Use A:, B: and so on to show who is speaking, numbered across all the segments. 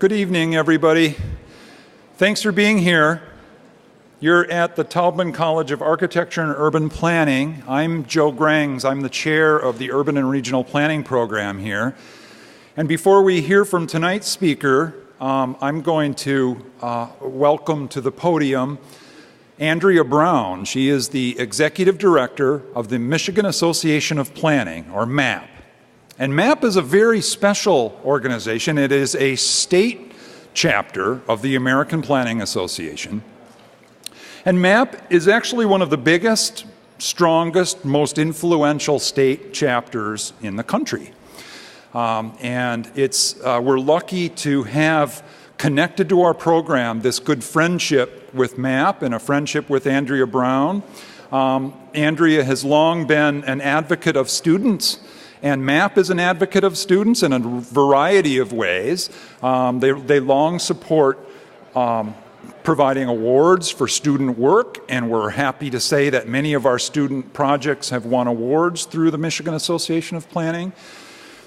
A: Good evening, everybody. Thanks for being here. You're at the Taubman College of Architecture and Urban Planning. I'm Joe Grangs. I'm the chair of the Urban and Regional Planning program here. And before we hear from tonight's speaker, I'm going to welcome to the podium Andrea Brown. She is the executive director of the Michigan Association of Planning, or MAP. And MAP is a very special organization. It is a state chapter of the American Planning Association. And MAP is actually one of the biggest, strongest, most influential state chapters in the country. And we're lucky to have connected to our program this good friendship with MAP and a friendship with Andrea Brown. Andrea has long been an advocate of students, and MAP is an advocate of students in a variety of ways. They long support providing awards for student work, and we're happy to say that many of our student projects have won awards through the Michigan Association of Planning.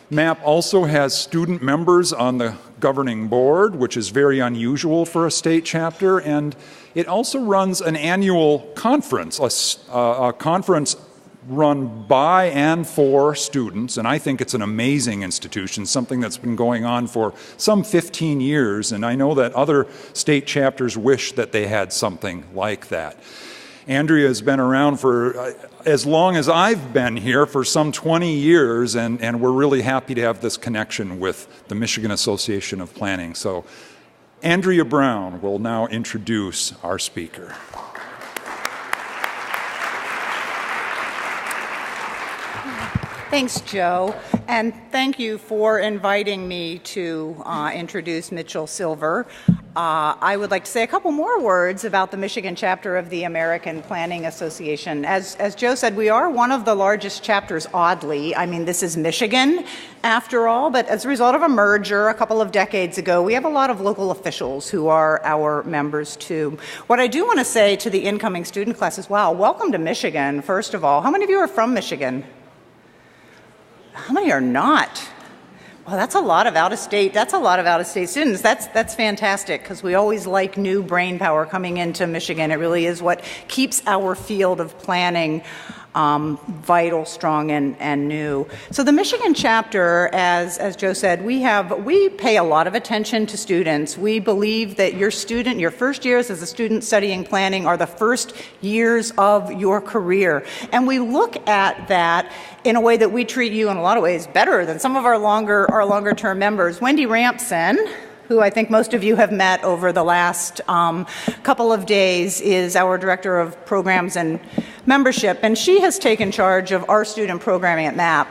A: MAP also has student members on the governing board, which is very unusual for a state chapter, and it also runs an annual conference, a conference run by and for students, and I think it's an amazing institution, something that's been going on for some 15 years, and I know that other state chapters wish that they had something like that. Andrea has been around for as long as I've been here, for some 20 years, and we're really happy to have this connection with the Michigan Association of Planning. So Andrea Brown will now introduce our speaker.
B: Thanks, Joe, and thank you for inviting me to introduce Mitchell Silver. I would like to say a couple more words about the Michigan chapter of the American Planning Association. As Joe said, we are one of the largest chapters, oddly. I mean, this is Michigan, after all, but as a result of a merger a couple of decades ago, we have a lot of local officials who are our members, too. What I do want to say to the incoming student class is, wow, welcome to Michigan, first of all. How many of you are from Michigan? How many are not? Well, that's a lot of out-of-state. That's a lot of out-of-state students. That's fantastic, because we always like new brain power coming into Michigan. It really is what keeps our field of planning vital, strong, and new. So the Michigan chapter, as Joe said, we pay a lot of attention to students. We believe that your first years as a student studying planning are the first years of your career. And we look at that in a way that we treat you in a lot of ways better than some of our longer term members. Wendy Rampson, who I think most of you have met over the last couple of days, is our Director of Programs and Membership, and she has taken charge of our student programming at MAP,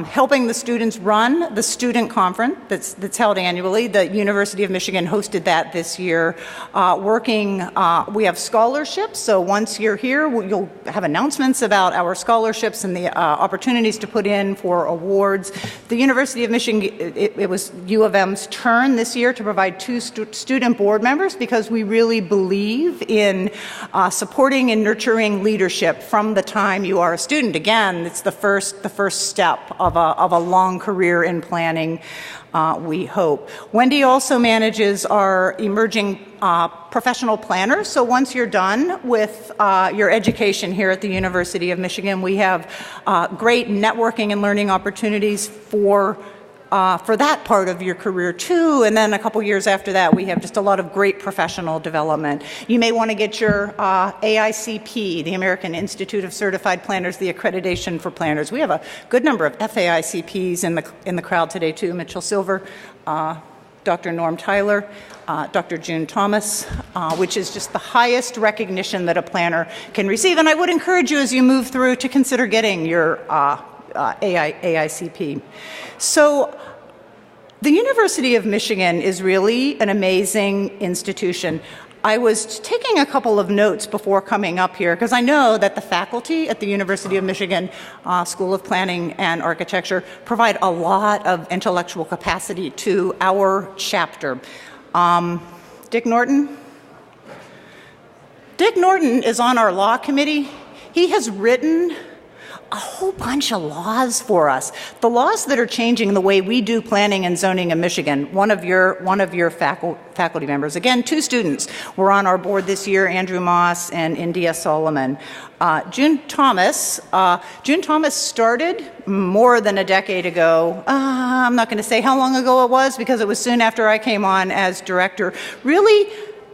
B: helping the students run the student conference that's held annually. The University of Michigan hosted that this year. We have scholarships, so once you're here, you'll have announcements about our scholarships and the opportunities to put in for awards. The University of Michigan, it was U of M's turn this year to provide 2 student board members, because we really believe in supporting and nurturing leadership from the time you are a student. Again, it's the first step of a long career in planning, we hope. Wendy also manages our emerging professional planners. So once you're done with your education here at the University of Michigan, we have great networking and learning opportunities for that part of your career too, and then a couple years after that we have just a lot of great professional development. You may want to get your AICP, the American Institute of Certified Planners, the accreditation for planners. We have a good number of FAICPs in the crowd today too. Mitchell Silver, Dr. Norm Tyler, Dr. June Thomas, which is just the highest recognition that a planner can receive. And I would encourage you as you move through to consider getting your AICP. So the University of Michigan is really an amazing institution. I was taking a couple of notes before coming up here, because I know that the faculty at the University of Michigan School of Planning and Architecture provide a lot of intellectual capacity to our chapter. Dick Norton? Dick Norton is on our law committee. He has written a whole bunch of laws for us. The laws that are changing the way we do planning and zoning in Michigan. One of your faculty members, again, 2 students were on our board this year, Andrew Moss and India Solomon. June Thomas started more than a decade ago. I'm not going to say how long ago it was because it was soon after I came on as director. Really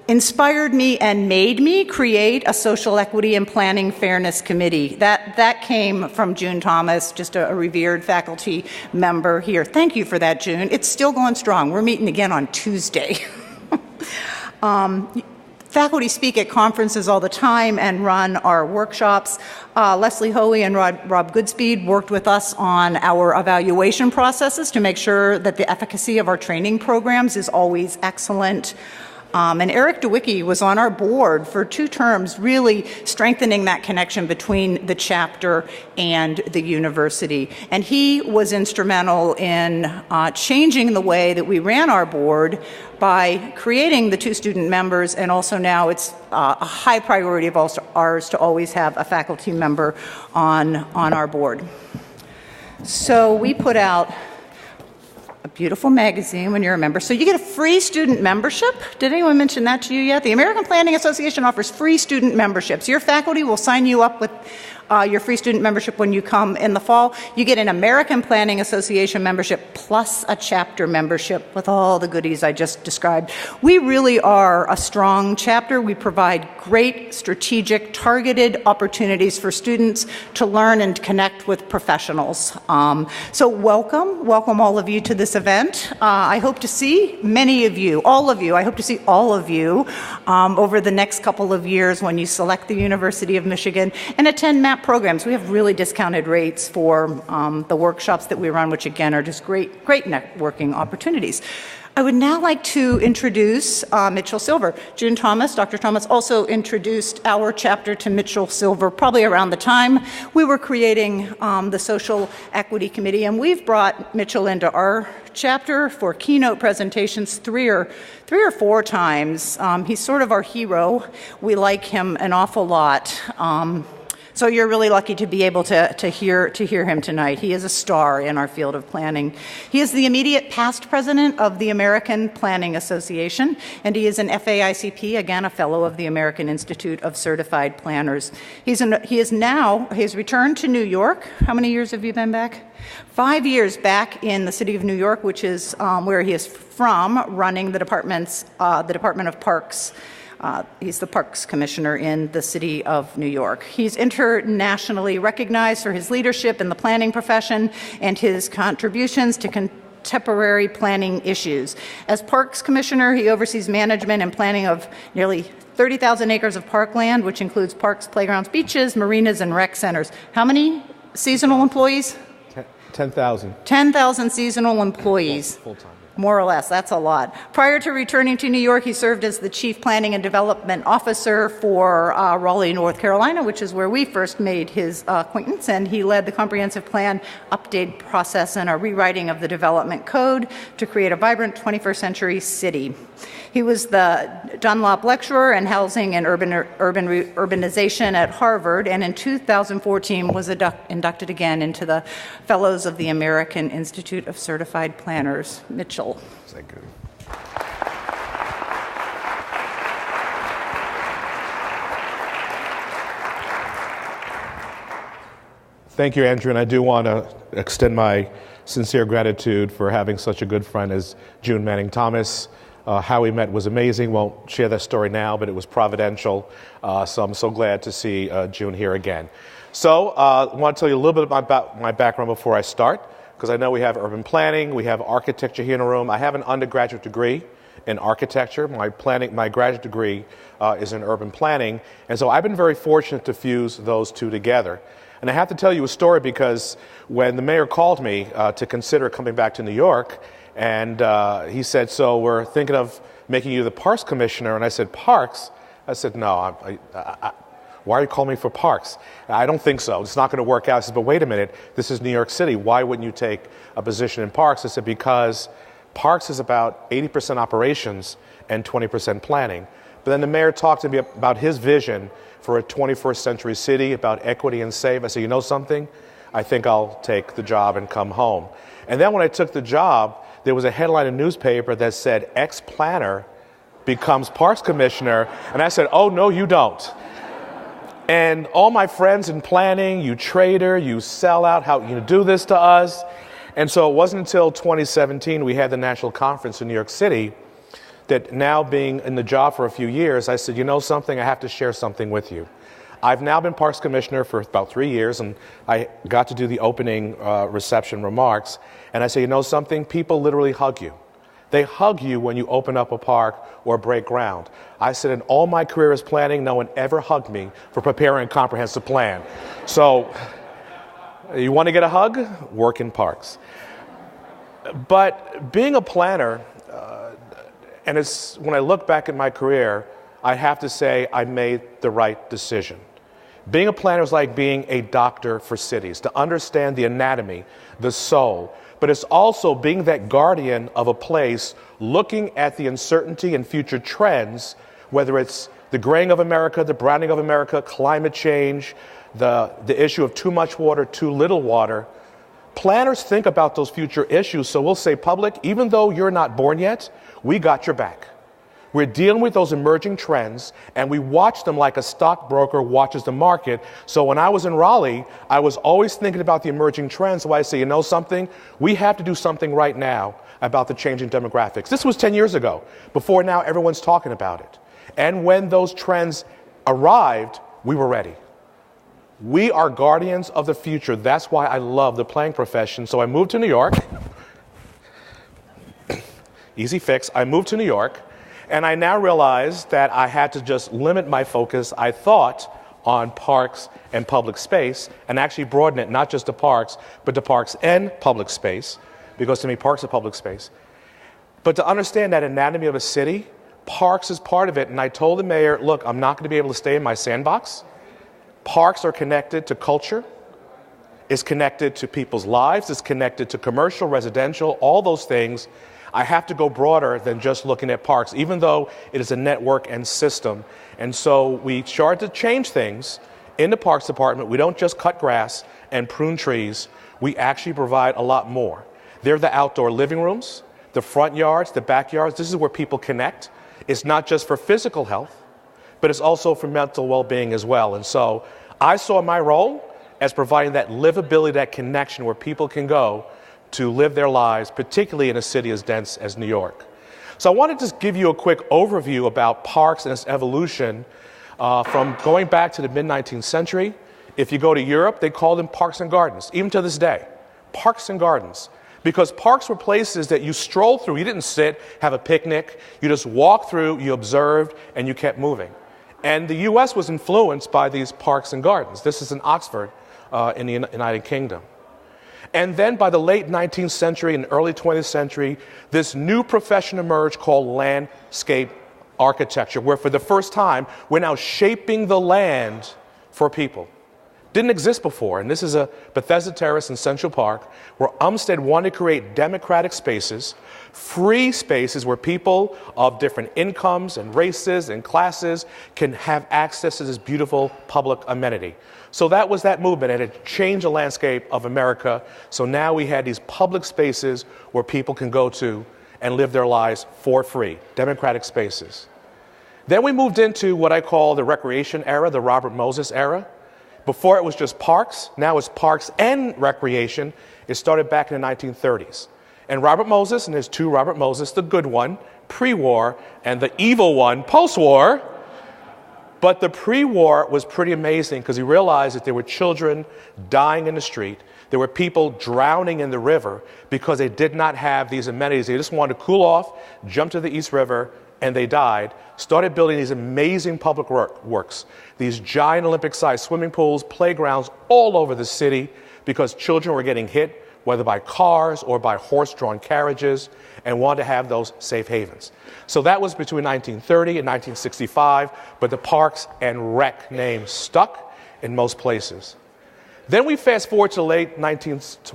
B: inspired me and made me create a social equity and planning fairness committee. That came from June Thomas, just a revered faculty member here. Thank you for that, June. It's still going strong. We're meeting again on Tuesday. Faculty speak at conferences all the time and run our workshops. Leslie Hoey and Rob Goodspeed worked with us on our evaluation processes to make sure that the efficacy of our training programs is always excellent. And Eric DeWicki was on our board for 2 terms, really strengthening that connection between the chapter and the university. And he was instrumental in changing the way that we ran our board by creating the 2 student members, and also now it's a high priority of ours to always have a faculty member on our board. So we put out a beautiful magazine when you're a member. So you get a free student membership. Did anyone mention that to you yet? The American Planning Association offers free student memberships. Your faculty will sign you up with your free student membership when you come in the fall. You get an American Planning Association membership plus a chapter membership with all the goodies I just described. We really are a strong chapter. We provide great strategic, targeted opportunities for students to learn and connect with professionals. So welcome all of you to this event. I hope to see many of you, all of you. I hope to see all of you over the next couple of years when you select the University of Michigan and attend MAP programs. We have really discounted rates for the workshops that we run, which again are just great networking opportunities. I would now like to introduce Mitchell Silver. June Thomas, Dr. Thomas, also introduced our chapter to Mitchell Silver probably around the time we were creating the Social Equity Committee, and we've brought Mitchell into our chapter for keynote presentations three or four times. He's sort of our hero. We like him an awful lot. So you're really lucky to be able to hear him tonight. He is a star in our field of planning. He is the immediate past president of the American Planning Association, and he is an FAICP, again, a fellow of the American Institute of Certified Planners. He has returned to New York. How many years have you been back? 5 years back in the city of New York, which is where he is from, running the Department of Parks. He's the Parks Commissioner in the city of New York. He's internationally recognized for his leadership in the planning profession and his contributions to contemporary planning issues. As Parks Commissioner, he oversees management and planning of nearly 30,000 acres of parkland, which includes parks, playgrounds, beaches, marinas, and rec centers. How many seasonal employees?
C: 10,000.
B: 10,000 seasonal employees.
C: Full-time.
B: More or less, that's a lot. Prior to returning to New York, he served as the Chief Planning and Development Officer for Raleigh, North Carolina, which is where we first made his acquaintance, and he led the comprehensive plan update process and a rewriting of the development code to create a vibrant 21st century city. He was the Dunlop Lecturer in Housing and Urbanization at Harvard, and in 2014 was inducted again into the Fellows of the American Institute of Certified Planners. Mitchell.
C: Thank you. Thank you, Andrew, and I do want to extend my sincere gratitude for having such a good friend as June Manning Thomas. How we met was amazing. Won't share that story now, but it was providential. So I'm so glad to see June here again. So I want to tell you a little bit about my background before I start, because I know we have urban planning, we have architecture here in the room. I have an undergraduate degree in architecture. My graduate degree is in urban planning. And so I've been very fortunate to fuse those two together. And I have to tell you a story because when the mayor called me to consider coming back to New York, and he said, so we're thinking of making you the Parks Commissioner. And I said, Parks? I said, no, why are you calling me for Parks? I don't think so. It's not going to work out. I said, but wait a minute. This is New York City. Why wouldn't you take a position in Parks? I said, because Parks is about 80% operations and 20% planning. But then the mayor talked to me about his vision for a 21st century city, about equity and save. I said, you know something? I think I'll take the job and come home. And then when I took the job, there was a headline in a newspaper that said, ex-planner becomes parks commissioner. And I said, oh, no, you don't. And all my friends in planning, you traitor, you sellout, how you do this to us? And so it wasn't until 2017 we had the national conference in New York City that, now being in the job for a few years, I said, you know something, I have to share something with you. I've now been Parks Commissioner for about 3 years, and I got to do the opening reception remarks. And I say, you know something, people literally hug you. They hug you when you open up a park or break ground. I said, in all my career as planning, no one ever hugged me for preparing a comprehensive plan. So, you want to get a hug? Work in parks. But being a planner, and it's, when I look back at my career, I have to say I made the right decision. Being a planner is like being a doctor for cities, to understand the anatomy, the soul. But it's also being that guardian of a place, looking at the uncertainty and future trends, whether it's the graying of America, the browning of America, climate change, the issue of too much water, too little water. Planners think about those future issues, so we'll say, public, even though you're not born yet, we got your back. We're dealing with those emerging trends, and we watch them like a stockbroker watches the market. So when I was in Raleigh, I was always thinking about the emerging trends. So I say, you know something? We have to do something right now about the changing demographics. This was 10 years ago. Before now, everyone's talking about it. And when those trends arrived, we were ready. We are guardians of the future. That's why I love the planning profession. So I moved to New York. Easy fix. I moved to New York. And I now realize that I had to just limit my focus, I thought, on parks and public space, and actually broaden it not just to parks, but to parks and public space, because to me, parks are public space. But to understand that anatomy of a city, parks is part of it. And I told the mayor, look, I'm not going to be able to stay in my sandbox. Parks are connected to culture. It's connected to people's lives. It's connected to commercial, residential, all those things. I have to go broader than just looking at parks, even though it is a network and system. And so we started to change things in the Parks Department. We don't just cut grass and prune trees. We actually provide a lot more. They're the outdoor living rooms, the front yards, the backyards. This is where people connect. It's not just for physical health, but it's also for mental well-being as well. And so I saw my role as providing that livability, that connection where people can go to live their lives, particularly in a city as dense as New York. So I want to just give you a quick overview about parks and its evolution from going back to the mid-19th century. If you go to Europe, they call them parks and gardens, even to this day, parks and gardens. Because parks were places that you strolled through. You didn't sit, have a picnic. You just walked through, you observed, and you kept moving. And the U.S. was influenced by these parks and gardens. This is in Oxford in the United Kingdom. And then by the late 19th century and early 20th century, this new profession emerged called landscape architecture, where for the first time, we're now shaping the land for people. Didn't exist before, and this is a Bethesda Terrace in Central Park, where Umstead wanted to create democratic spaces, free spaces where people of different incomes and races and classes can have access to this beautiful public amenity. So that was that movement, and it changed the landscape of America. So now we had these public spaces where people can go to and live their lives for free, democratic spaces. Then we moved into what I call the recreation era, the Robert Moses era. Before it was just parks, now it's parks and recreation. It started back in the 1930s. And Robert Moses and his two Robert Moses, the good one, pre-war, and the evil one, post-war. But the pre-war was pretty amazing because he realized that there were children dying in the street. There were people drowning in the river because they did not have these amenities. They just wanted to cool off, jump to the East River, and they died. Started building these amazing public works, these giant Olympic-sized swimming pools, playgrounds all over the city because children were getting hit, whether by cars or by horse-drawn carriages, and wanted to have those safe havens. So that was between 1930 and 1965, but the Parks and Rec name stuck in most places. Then we fast forward to the late 20th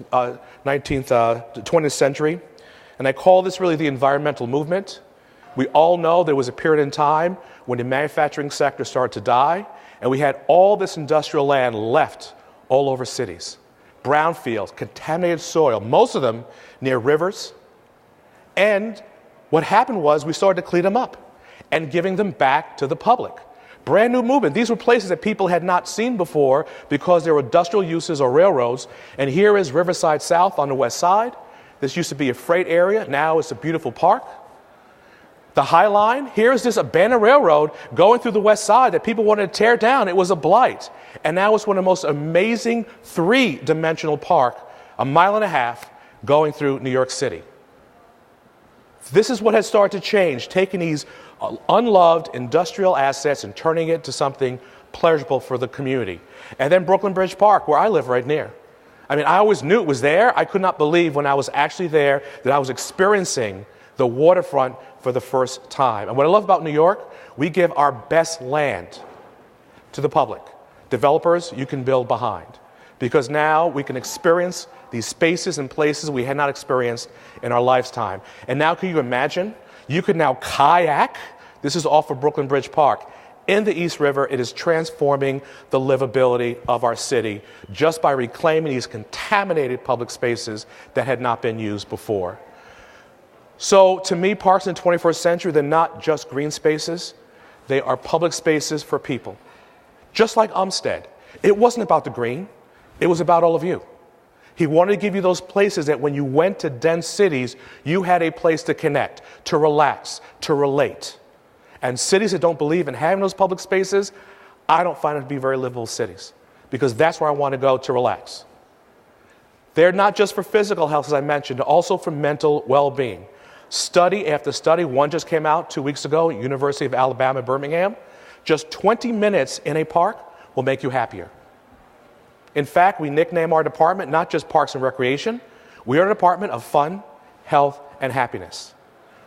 C: century, and I call this really the environmental movement. We all know there was a period in time when the manufacturing sector started to die, and we had all this industrial land left all over cities. brownfields, contaminated soil, most of them near rivers. And what happened was we started to clean them up and giving them back to the public. Brand new movement. These were places that people had not seen before because there were industrial uses or railroads. And here is Riverside South on the west side. This used to be a freight area. Now it's a beautiful park. The High Line, here is this abandoned railroad going through the west side that people wanted to tear down. It was a blight. And now it's one of the most amazing three-dimensional park, 1.5 miles going through New York City. This is what has started to change, taking these unloved industrial assets and turning it to something pleasurable for the community. And then Brooklyn Bridge Park, where I live right near. I mean, I always knew it was there. I could not believe when I was actually there that I was experiencing the waterfront for the first time. And what I love about New York, we give our best land to the public. Developers, you can build behind. Because now we can experience these spaces and places we had not experienced in our lifetime. And now can you imagine? You can now kayak. This is off of Brooklyn Bridge Park. In the East River, it is transforming the livability of our city just by reclaiming these contaminated public spaces that had not been used before. So to me, parks in the 21st century, they're not just green spaces. They are public spaces for people. Just like Umstead. It wasn't about the green. It was about all of you. He wanted to give you those places that when you went to dense cities, you had a place to connect, to relax, to relate. And cities that don't believe in having those public spaces, I don't find them to be very livable cities, because that's where I want to go to relax. They're not just for physical health, as I mentioned, they're also for mental well-being. Study after study, one just came out 2 weeks ago at University of Alabama, Birmingham. Just 20 minutes in a park will make you happier. In fact, we nickname our department not just Parks and Recreation. We are a department of fun, health, and happiness.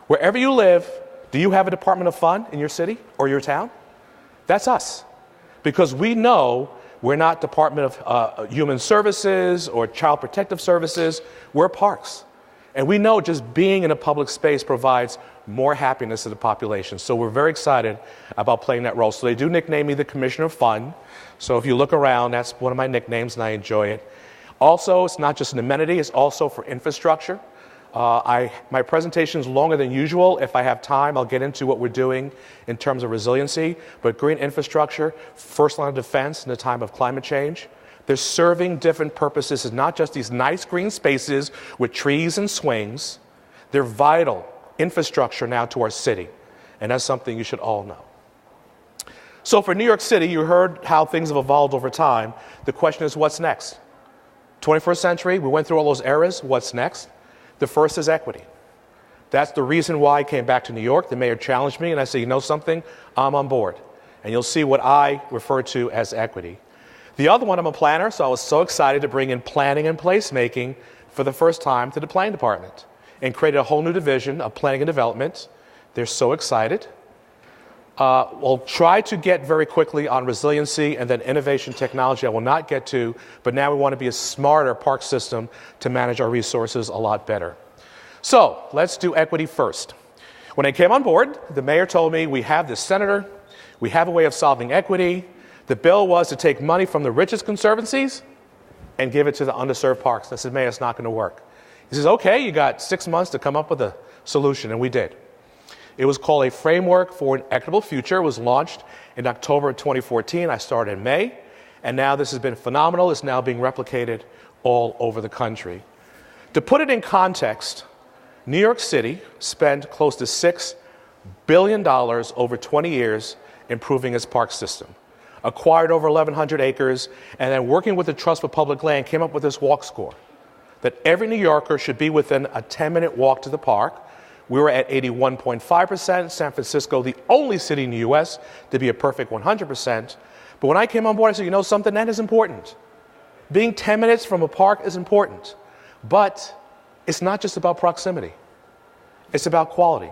C: Wherever you live, do you have a department of fun in your city or your town? That's us. Because we know we're not Department of Human Services or Child Protective Services. We're parks. And we know just being in a public space provides more happiness to the population. So we're very excited about playing that role. So they do nickname me the Commissioner of Fun. So if you look around, that's one of my nicknames, and I enjoy it. Also, it's not just an amenity, it's also for infrastructure. My presentation is longer than usual. If I have time, I'll get into what we're doing in terms of resiliency. But green infrastructure, first line of defense in the time of climate change. They're serving different purposes. It's not just these nice green spaces with trees and swings. They're vital infrastructure now to our city. And that's something you should all know. So for New York City, you heard how things have evolved over time. The question is, what's next? 21st century, we went through all those eras. What's next? The first is equity. That's the reason why I came back to New York. The mayor challenged me, and I said, you know something? I'm on board. And you'll see what I refer to as equity. The other one, I'm a planner, so I was so excited to bring in planning and placemaking for the first time to the planning department and created a whole new division of planning and development. They're so excited. We'll try to get very quickly on resiliency and then innovation technology I will not get to, but now we want to be a smarter park system to manage our resources a lot better. So let's do equity first. When I came on board, the mayor told me we have this senator, we have a way of solving equity. The bill was to take money from the richest conservancies and give it to the underserved parks. I said, Mayor, it's not going to work. He says, okay, you got 6 months to come up with a solution, and we did. It was called a Framework for an Equitable Future. It was launched in October of 2014. I started in May, and now this has been phenomenal. It's now being replicated all over the country. To put it in context, New York City spent close to $6 billion over 20 years improving its park system, acquired over 1,100 acres, and then working with the Trust for Public Land came up with this walk score, that every New Yorker should be within a 10-minute walk to the park. We were at 81.5%. San Francisco, the only city in the U.S. to be a perfect 100%. But when I came on board, I said, you know something, that is important. Being 10 minutes from a park is important. But it's not just about proximity. It's about quality.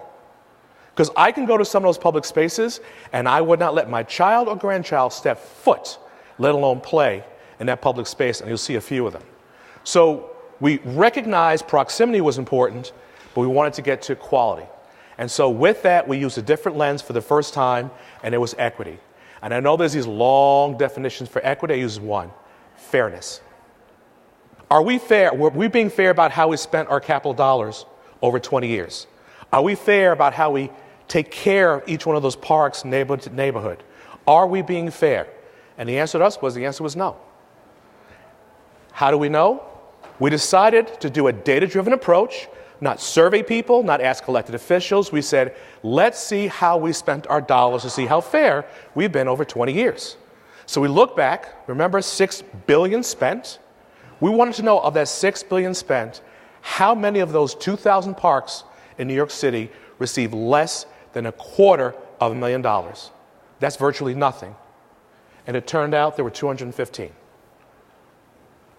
C: Because I can go to some of those public spaces, and I would not let my child or grandchild step foot, let alone play, in that public space, and you'll see a few of them. So we recognized proximity was important, but we wanted to get to quality. And so with that, we used a different lens for the first time, and it was equity. And I know there's these long definitions for equity. I use one: fairness. Are we fair? Were we being fair about how we spent our capital dollars over 20 years? Are we fair about how we take care of each one of those parks, neighborhood to neighborhood? Are we being fair? And the answer to us was, the answer was no. How do we know? We decided to do a data-driven approach, not survey people, not ask elected officials. We said, let's see how we spent our dollars to see how fair we've been over 20 years. So we look back, remember $6 billion spent? We wanted to know, of that $6 billion spent, how many of those 2,000 parks in New York City received less than $250,000. That's virtually nothing. And it turned out there were 215.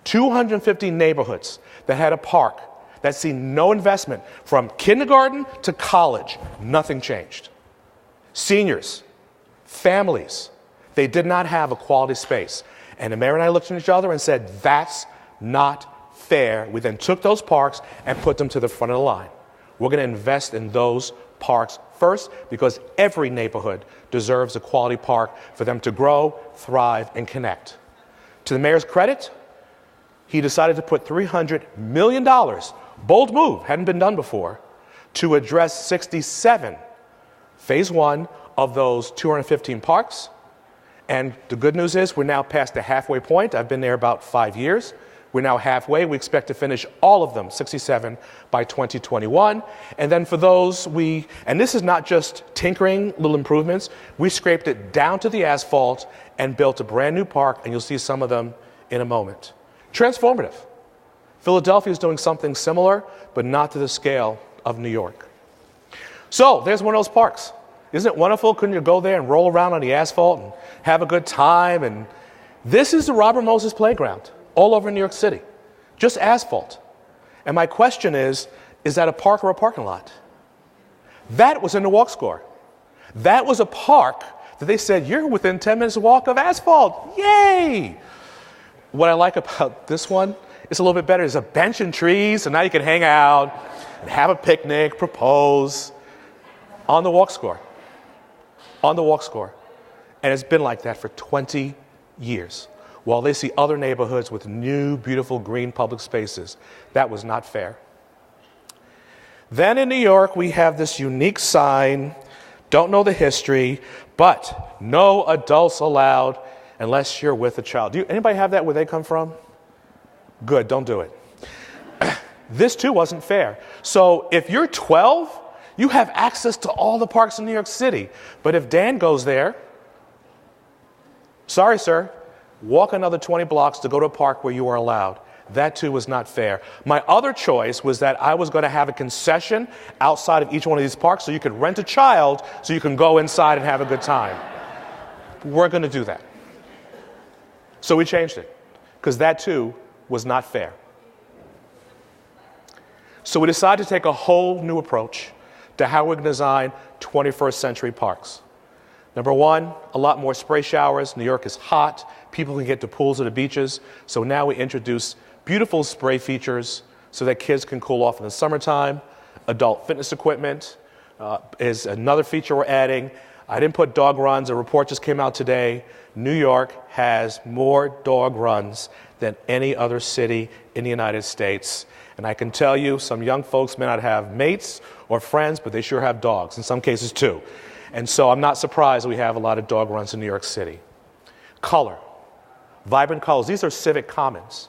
C: 250 neighborhoods that had a park that seen no investment from kindergarten to college. Nothing changed. Seniors, families, they did not have a quality space. And the mayor and I looked at each other and said, that's not fair. We then took those parks and put them to the front of the line. We're going to invest in those parks first because every neighborhood deserves a quality park for them to grow, thrive, and connect. To the mayor's credit, he decided to put $300 million, bold move, hadn't been done before, to address 67, phase one, of those 215 parks. And the good news is we're now past the halfway point. I've been there about 5 years. We're now halfway. We expect to finish all of them, 67, by 2021. And then for those and this is not just tinkering, little improvements, we scraped it down to the asphalt and built a brand new park, and you'll see some of them in a moment. Transformative. Philadelphia is doing something similar, but not to the scale of New York. So there's one of those parks. Isn't it wonderful? Couldn't you go there and roll around on the asphalt and have a good time? And this is the Robert Moses Playground all over New York City, just asphalt. And my question is that a park or a parking lot? That was in the walk score. That was a park that they said, you're within 10 minutes walk of asphalt. Yay! What I like about this one is a little bit better. There's a bench and trees, so now you can hang out and have a picnic, propose on the walk score. On the walk score. And it's been like that for 20 years. While they see other neighborhoods with new, beautiful, green public spaces. That was not fair. Then in New York, we have this unique sign, don't know the history, but no adults allowed unless you're with a child. Anybody have that where they come from? Good, don't do it. This too wasn't fair. So if you're 12, you have access to all the parks in New York City. But if Dan goes there, sorry, sir, walk another 20 blocks to go to a park where you are allowed. That too was not fair. My other choice was that I was going to have a concession outside of each one of these parks so you could rent a child so you can go inside and have a good time. We're going to do that. So we changed it because that too was not fair. So we decided to take a whole new approach to how we're going to design 21st century parks. Number one, a lot more spray showers. New York is hot. People can get to pools or the beaches. So now we introduce beautiful spray features so that kids can cool off in the summertime. Adult fitness equipment is another feature we're adding. I didn't put dog runs. A report just came out today. New York has more dog runs than any other city in the United States. And I can tell you, some young folks may not have mates or friends, but they sure have dogs, in some cases too. And so I'm not surprised we have a lot of dog runs in New York City. Color. Vibrant colors. These are civic commons.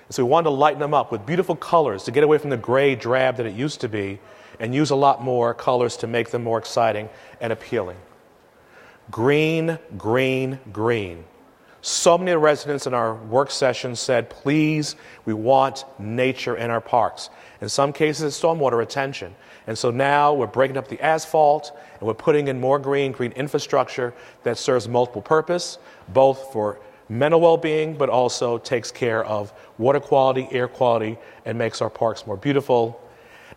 C: And so we wanted to lighten them up with beautiful colors to get away from the gray drab that it used to be and use a lot more colors to make them more exciting and appealing. Green, green, green. So many residents in our work session said, please, we want nature in our parks. In some cases, it's stormwater retention. And so now we're breaking up the asphalt and we're putting in more green infrastructure that serves multiple purpose, both for mental well-being, but also takes care of water quality, air quality, and makes our parks more beautiful.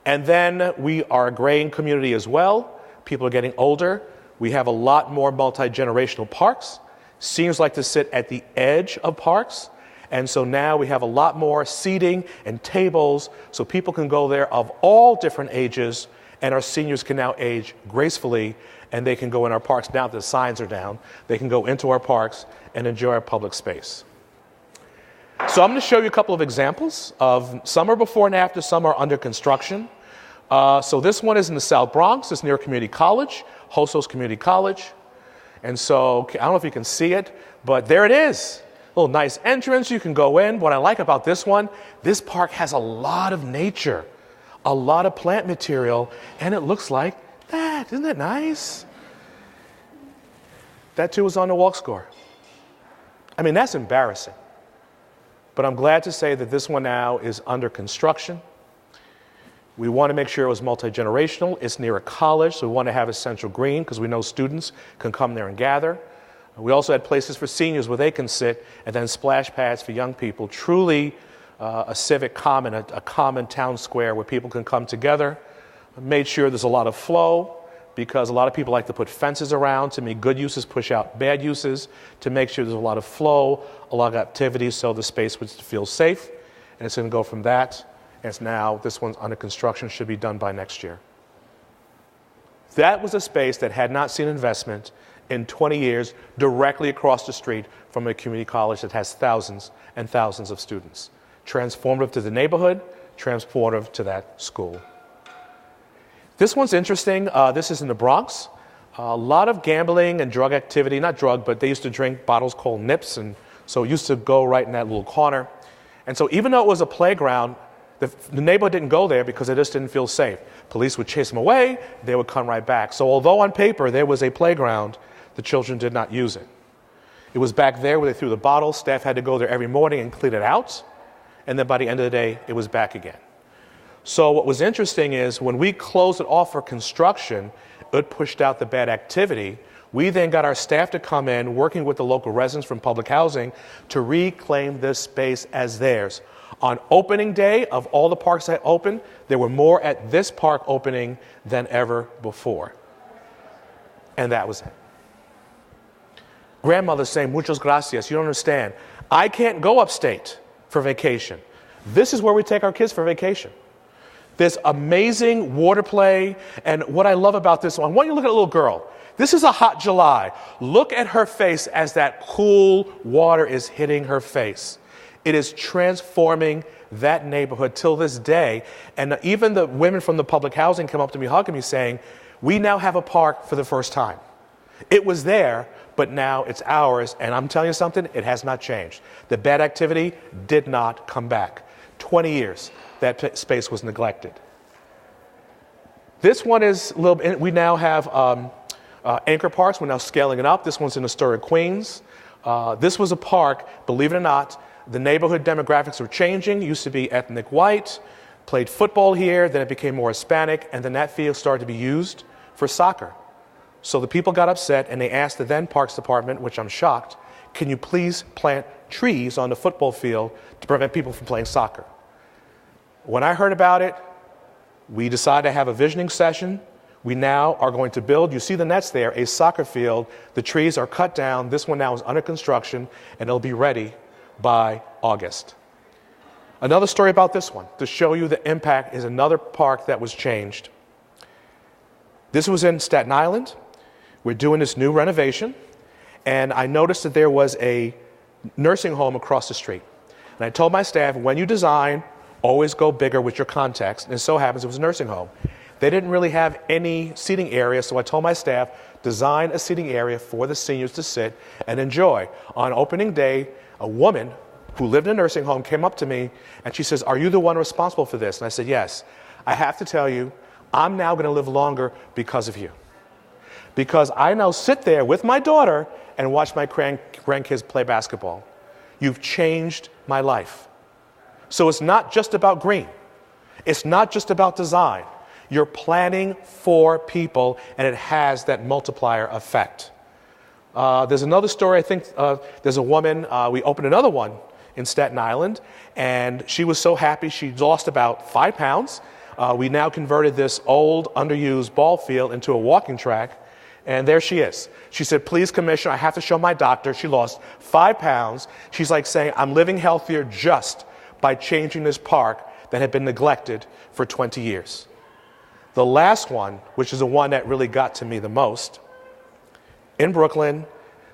C: And then we are a graying community as well. People are getting older. We have a lot more multi-generational parks. Seniors like to sit at the edge of parks. And so now we have a lot more seating and tables so people can go there of all different ages, and our seniors can now age gracefully, and they can go in our parks. Now that the signs are down, they can go into our parks and enjoy our public space. So I'm going to show you a couple of examples of some are before and after, some are under construction. So this one is in the South Bronx. It's near Community College, Hostos Community College. And so I don't know if you can see it, but there it is. A little nice entrance. You can go in. What I like about this one, this park has a lot of nature, a lot of plant material, and it looks like that. Isn't that nice? That too was on the walk score. I mean, that's embarrassing. But I'm glad to say that this one now is under construction. We want to make sure it was multi-generational. It's near a college, so we want to have a central green because we know students can come there and gather. We also had places for seniors where they can sit, and then splash pads for young people. Truly a civic common, a common town square where people can come together. Made sure there's a lot of flow because a lot of people like to put fences around to make good uses push out bad uses, to make sure there's a lot of flow, a lot of activity so the space would feel safe. And it's going to go from that. And it's now, this one's under construction, should be done by next year. That was a space that had not seen investment in 20 years directly across the street from a community college that has thousands and thousands of students. Transformative to the neighborhood, transformative to that school. This one's interesting. This is in the Bronx. A lot of gambling and drug activity, not drug, but they used to drink bottles called nips, and so it used to go right in that little corner. And so even though it was a playground, the neighborhood didn't go there because they just didn't feel safe. Police would chase them away, they would come right back. So although on paper there was a playground, the children did not use it. It was back there where they threw the bottles. Staff had to go there every morning and clean it out. And then by the end of the day, it was back again. So what was interesting is when we closed it off for construction, it pushed out the bad activity. We then got our staff to come in, working with the local residents from public housing, to reclaim this space as theirs. On opening day of all the parks that opened, there were more at this park opening than ever before. And that was it. Grandmother's saying, muchas gracias. You don't understand. I can't go upstate for vacation. This is where we take our kids for vacation. There's amazing water play. And what I love about this one, I want you to look at a little girl. This is a hot July. Look at her face as that cool water is hitting her face. It is transforming that neighborhood till this day. And even the women from the public housing come up to me, hugging me, saying, we now have a park for the first time. It was there, but now it's ours. And I'm telling you something, it has not changed. The bad activity did not come back. 20 years, that space was neglected. This one is a little bit, we now have anchor parks. We're now scaling it up. This one's in Astoria, Queens. This was a park, believe it or not, the neighborhood demographics were changing. It used to be ethnic white, played football here, then it became more Hispanic, and then that field started to be used for soccer. So the people got upset and they asked the then Parks Department, which I'm shocked, can you please plant trees on the football field to prevent people from playing soccer? When I heard about it, we decided to have a visioning session. We now are going to build, you see the nets there, a soccer field. The trees are cut down. This one now is under construction, and it'll be ready by August. Another story about this one, to show you the impact, is another park that was changed. This was in Staten Island. We're doing this new renovation, and I noticed that there was a nursing home across the street. And I told my staff, when you design, always go bigger with your context. And it so happens it was a nursing home. They didn't really have any seating area, so I told my staff, design a seating area for the seniors to sit and enjoy. On opening day, a woman who lived in a nursing home came up to me and she says, are you the one responsible for this? And I said, yes. I have to tell you, I'm now going to live longer because of you. Because I now sit there with my daughter and watch my grandkids play basketball. You've changed my life. So it's not just about green. It's not just about design. You're planning for people, and it has that multiplier effect. There's another story. I think there's a woman, we opened another one in Staten Island, and she was so happy she lost about 5 pounds. We now converted this old, underused ball field into a walking track, and there she is. She said, please, Commissioner, I have to show my doctor. She lost 5 pounds. She's like saying, I'm living healthier just by changing this park that had been neglected for 20 years. The last one, which is the one that really got to me the most, in Brooklyn,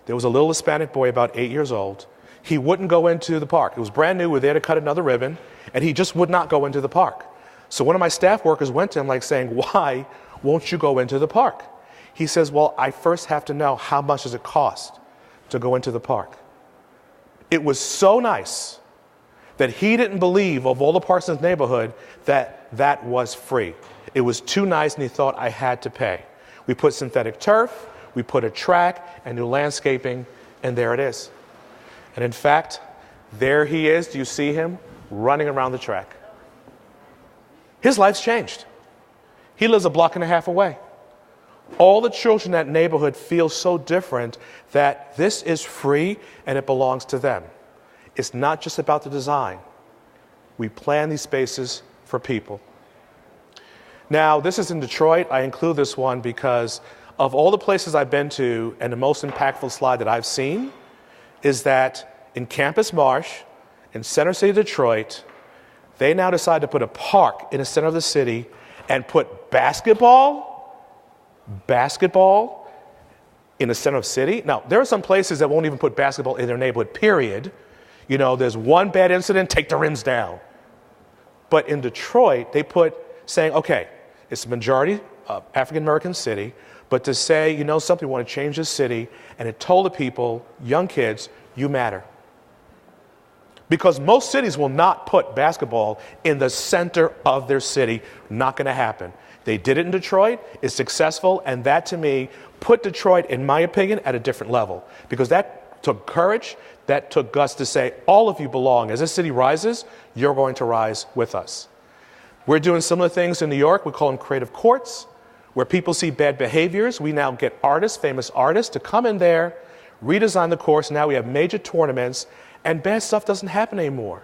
C: there was a little Hispanic boy about 8 years old. he wouldn't go into the park. It was brand new. We're there to cut another ribbon, and he just would not go into the park. So one of my staff workers went to him like saying, why won't you go into the park? He says, well, I first have to know how much does it cost to go into the park. It was so nice that he didn't believe, of all the parks in his neighborhood, that that was free. It was too nice, and he thought I had to pay. We put synthetic turf, we put a track and new landscaping, and there it is. And in fact, there he is. Do you see him running around the track? His life's changed. He lives a block and a half away. All the children in that neighborhood feel so different that this is free and it belongs to them. It's not just about the design. We plan these spaces for people. Now, this is in Detroit. I include this one because of all the places I've been to, and the most impactful slide that I've seen is that in Campus Marsh, in Center City, Detroit, they now decide to put a park in the center of the city and put basketball in the center of the city. Now, there are some places that won't even put basketball in their neighborhood, period. You know, there's one bad incident, take the rims down. But in Detroit, they put saying, okay, it's a majority African-American city, but to say, you know something, we want to change this city, and it told the people, young kids, you matter. Because most cities will not put basketball in the center of their city. Not going to happen. They did it in Detroit. It's successful. And that, to me, put Detroit, in my opinion, at a different level. Because that took courage. That took guts to say, all of you belong. As this city rises, you're going to rise with us. We're doing similar things in New York. We call them creative courts, where people see bad behaviors. We now get artists, famous artists, to come in there, redesign the course. Now we have major tournaments. And bad stuff doesn't happen anymore.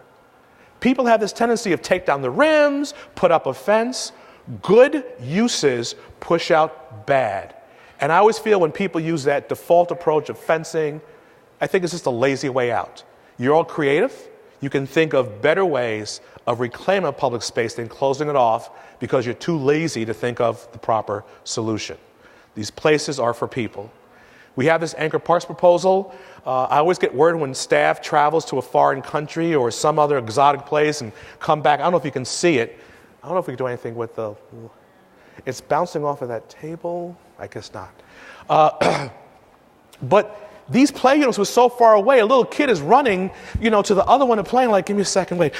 C: People have this tendency of take down the rims, put up a fence. Good uses push out bad. And I always feel when people use that default approach of fencing, I think it's just a lazy way out. You're all creative. You can think of better ways of reclaiming a public space than closing it off because you're too lazy to think of the proper solution. These places are for people. We have this Anchor Parks proposal. I always get word when staff travels to a foreign country or some other exotic place and come back. I don't know if you can see it. I don't know if we can do anything with the... It's bouncing off of that table. I guess not. But these play units were so far away. A little kid is running, to the other one and playing like, give me a second, wait.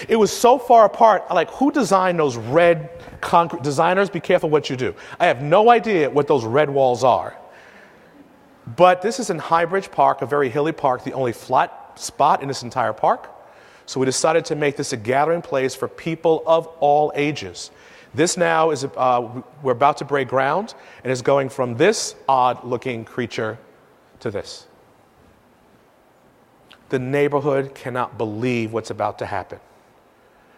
C: It was so far apart. Like, who designed those red concrete? Designers, be careful what you do. I have no idea what those red walls are. But this is in Highbridge Park, a very hilly park, the only flat spot in this entire park. So we decided to make this a gathering place for people of all ages. This now is, we're about to break ground, and is going from this odd-looking creature to this. The neighborhood cannot believe what's about to happen.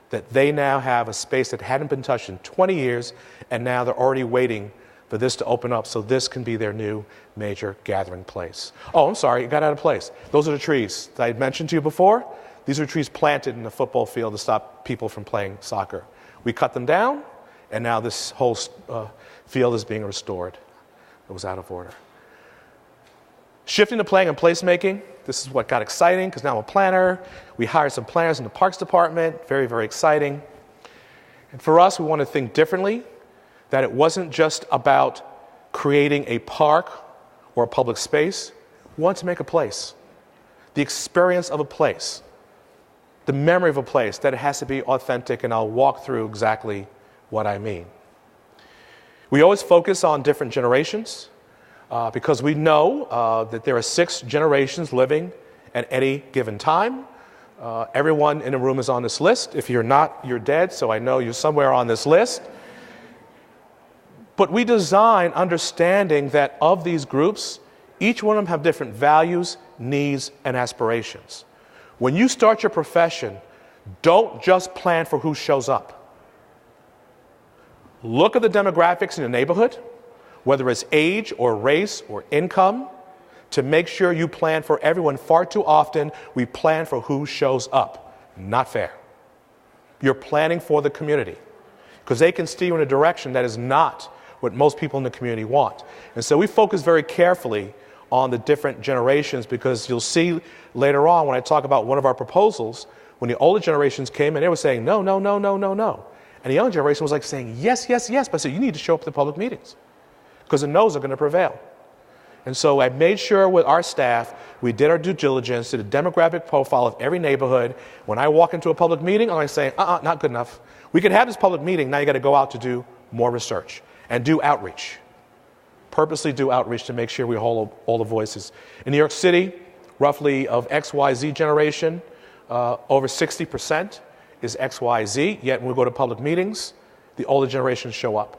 C: That they now have a space that hadn't been touched in 20 years, and now they're already waiting for this to open up so this can be their new major gathering place. Oh, I'm sorry, it got out of place. Those are the trees that I had mentioned to you before. These are trees planted in the football field to stop people from playing soccer. We cut them down, and now this whole field is being restored. It was out of order. Shifting to planning and placemaking, this is what got exciting because now I'm a planner. We hired some planners in the Parks Department. Very, very exciting. And for us, we want to think differently, that it wasn't just about creating a park or a public space. We wanted to make a place, the experience of a place, the memory of a place, that it has to be authentic, and I'll walk through exactly what I mean. We always focus on different generations because we know that there are 6 generations living at any given time. Everyone in the room is on this list. If you're not, you're dead, so I know you're somewhere on this list. But we design understanding that of these groups, each one of them have different values, needs, and aspirations. When you start your profession, don't just plan for who shows up. Look at the demographics in the neighborhood, whether it's age or race or income, to make sure you plan for everyone. Far too often, we plan for who shows up. Not fair. You're planning for the community because they can steer you in a direction that is not what most people in the community want. And so we focus very carefully on the different generations, because you'll see later on when I talk about one of our proposals, when the older generations came in, they were saying, no, no, no, no, no, no. And the younger generation was like saying, yes, yes, yes. But I said, you need to show up to public meetings because the no's are going to prevail. And so I made sure with our staff, we did our due diligence, did a demographic profile of every neighborhood. When I walk into a public meeting, I'm like saying, not good enough. We could have this public meeting, now you got to go out to do more research and do outreach. Purposely do outreach to make sure we hold all the voices. In New York City, roughly of XYZ generation, over 60% is XYZ, yet when we go to public meetings, the older generations show up.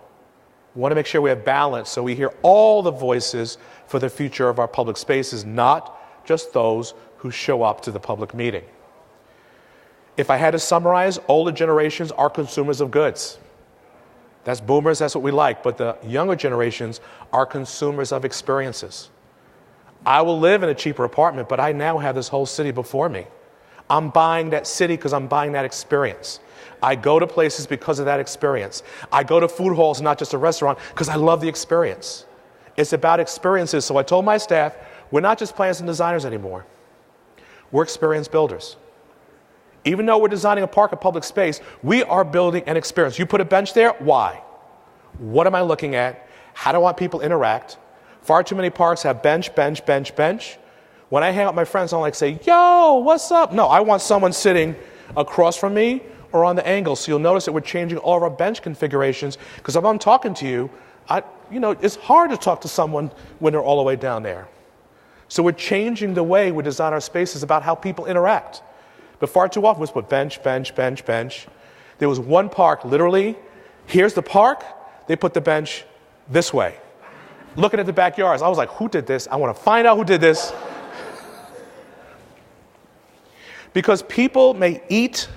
C: We want to make sure we have balance so we hear all the voices for the future of our public spaces, not just those who show up to the public meeting. If I had to summarize, older generations are consumers of goods. That's boomers, that's what we like, but the younger generations are consumers of experiences. I will live in a cheaper apartment, but I now have this whole city before me. I'm buying that city because I'm buying that experience. I go to places because of that experience. I go to food halls, not just a restaurant, because I love the experience. It's about experiences. So I told my staff, we're not just planners and designers anymore. We're experience builders. Even though we're designing a park, a public space, we are building an experience. You put a bench there, why? What am I looking at? How do I want people to interact? Far too many parks have bench, bench, bench, bench. When I hang out with my friends, I don't like say, yo, what's up? No, I want someone sitting across from me or on the angle. So you'll notice that we're changing all of our bench configurations, because if I'm talking to you, it's hard to talk to someone when they're all the way down there. So we're changing the way we design our spaces about how people interact. But far too often, we put bench, bench, bench, bench. There was one park, literally, here's the park, they put the bench this way. Looking at the backyards, I was like, who did this? I want to find out who did this. Because people may eat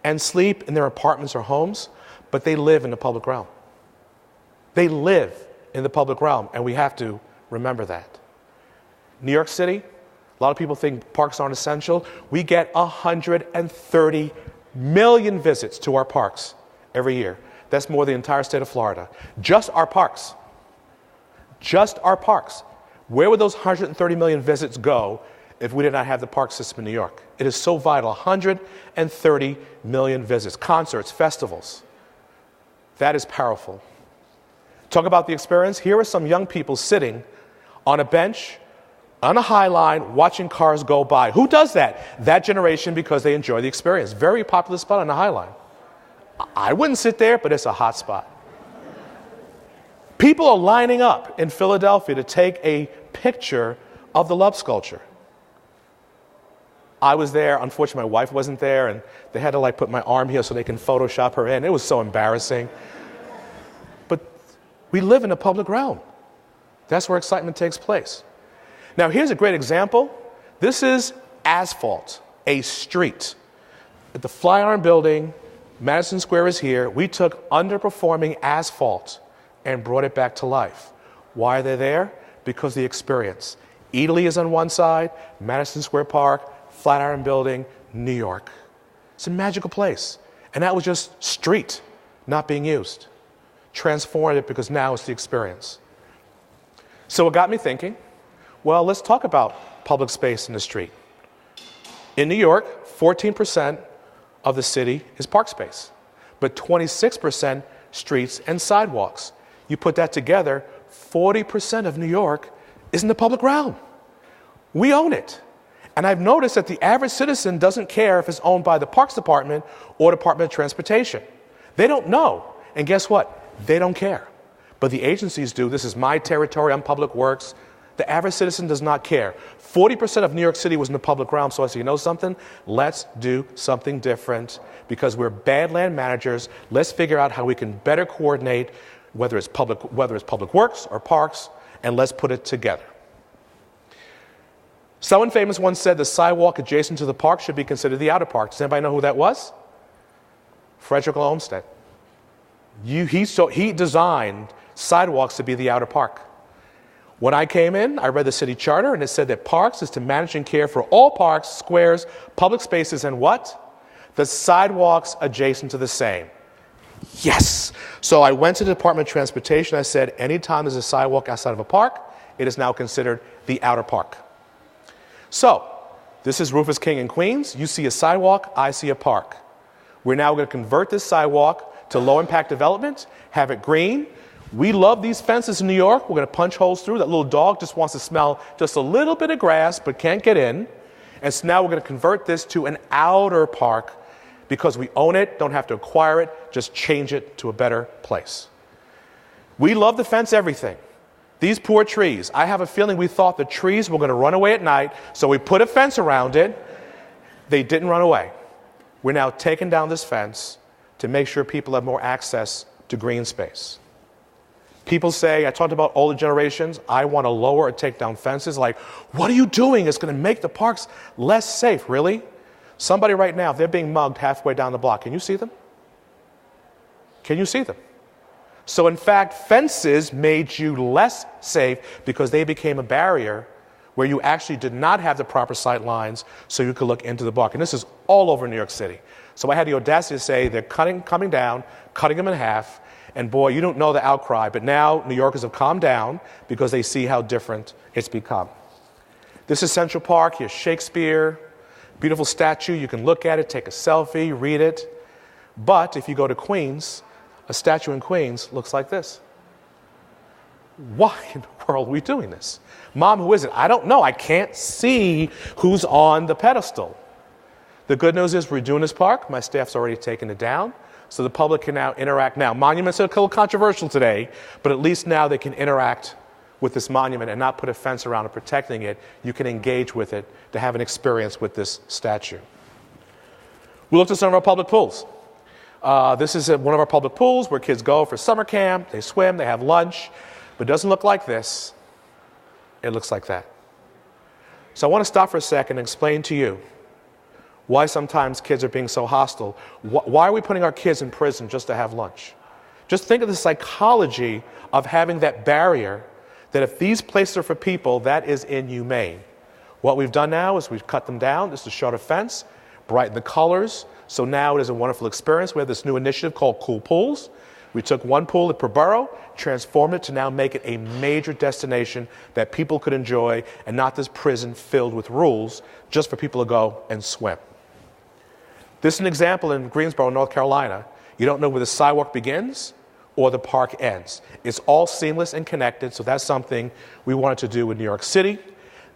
C: and sleep in their apartments or homes, but they live in the public realm. They live in the public realm, and we have to remember that. New York City, a lot of people think parks aren't essential. We get 130 million visits to our parks every year. That's more than the entire state of Florida. Just our parks. Just our parks. Where would those 130 million visits go if we did not have the park system in New York? It is so vital. 130 million visits. Concerts, festivals. That is powerful. Talk about the experience. Here are some young people sitting on a bench on a High Line, watching cars go by. Who does that? That generation, because they enjoy the experience. Very popular spot on the High Line. I wouldn't sit there, but it's a hot spot. People are lining up in Philadelphia to take a picture of the love sculpture. I was there. Unfortunately, my wife wasn't there, and they had to put my arm here so they can Photoshop her in. It was so embarrassing. But we live in a public realm. That's where excitement takes place. Now, here's a great example. This is asphalt, a street. At the Flatiron Building, Madison Square is here. We took underperforming asphalt and brought it back to life. Why are they there? Because the experience. Italy is on one side, Madison Square Park, Flatiron Building, New York. It's a magical place. And that was just street, not being used. Transformed it because now it's the experience. So it got me thinking, well, let's talk about public space in the street. In New York, 14% of the city is park space, but 26% streets and sidewalks. You put that together, 40% of New York is in the public realm. We own it. And I've noticed that the average citizen doesn't care if it's owned by the Parks Department or Department of Transportation. They don't know. And guess what? They don't care. But the agencies do. This is my territory. I'm Public Works. The average citizen does not care. 40% of New York City was in the public realm. So I said, you know something? Let's do something different because we're bad land managers. Let's figure out how we can better coordinate whether it's public works or parks, and let's put it together. Someone famous once said the sidewalk adjacent to the park should be considered the outer park. Does anybody know who that was? Frederick Olmsted. He designed sidewalks to be the outer park. When I came in, I read the city charter, and it said that parks is to manage and care for all parks, squares, public spaces, and what? The sidewalks adjacent to the same. Yes! So I went to the Department of Transportation. I said, anytime there's a sidewalk outside of a park, It is now considered the outer park. So, this is Rufus King in Queens. You see a sidewalk, I see a park. We're now going to convert this sidewalk to low-impact development, have it green. We love these fences in New York. We're going to punch holes through. That little dog just wants to smell just a little bit of grass but can't get in. And so now we're going to convert this to an outer park because we own it, don't have to acquire it, just change it to a better place. We love to fence everything. These poor trees. I have a feeling we thought the trees were going to run away at night, so we put a fence around it. They didn't run away. We're now taking down this fence to make sure people have more access to green space. People say, I talked about older generations, I want to lower or take down fences. Like, what are you doing? It's going to make the parks less safe. Really? Somebody right now, if they're being mugged halfway down the block, can you see them? Can you see them? So in fact, fences made you less safe because they became a barrier where you actually did not have the proper sight lines so you could look into the park. And this is all over New York City. So I had the audacity to say they're coming down, cutting them in half, and boy, you don't know the outcry, but now New Yorkers have calmed down because they see how different it's become. This is Central Park. Here's Shakespeare. Beautiful statue. You can look at it, take a selfie, read it. But if you go to Queens, a statue in Queens looks like this. Why in the world are we doing this? Mom, who is it? I don't know. I can't see who's on the pedestal. The good news is we're doing this park. My staff's already taken it down, so the public can now interact. Now, monuments are a little controversial today, but at least now they can interact with this monument and not put a fence around it protecting it. You can engage with it to have an experience with this statue. We looked at some of our public pools. This is one of our public pools where kids go for summer camp. They swim, they have lunch, but it doesn't look like this. It looks like that. So I want to stop for a second and explain to you why sometimes kids are being so hostile. Why are we putting our kids in prison just to have lunch? Just think of the psychology of having that barrier that if these places are for people, that is inhumane. What we've done now is we've cut them down. This is a shorter fence, brighten the colors. So now it is a wonderful experience. We have this new initiative called Cool Pools. We took one pool at per borough, transformed it to now make it a major destination that people could enjoy and not this prison filled with rules just for people to go and swim. This is an example in Greensboro, North Carolina. You don't know where the sidewalk begins or the park ends. It's all seamless and connected, so that's something we wanted to do in New York City.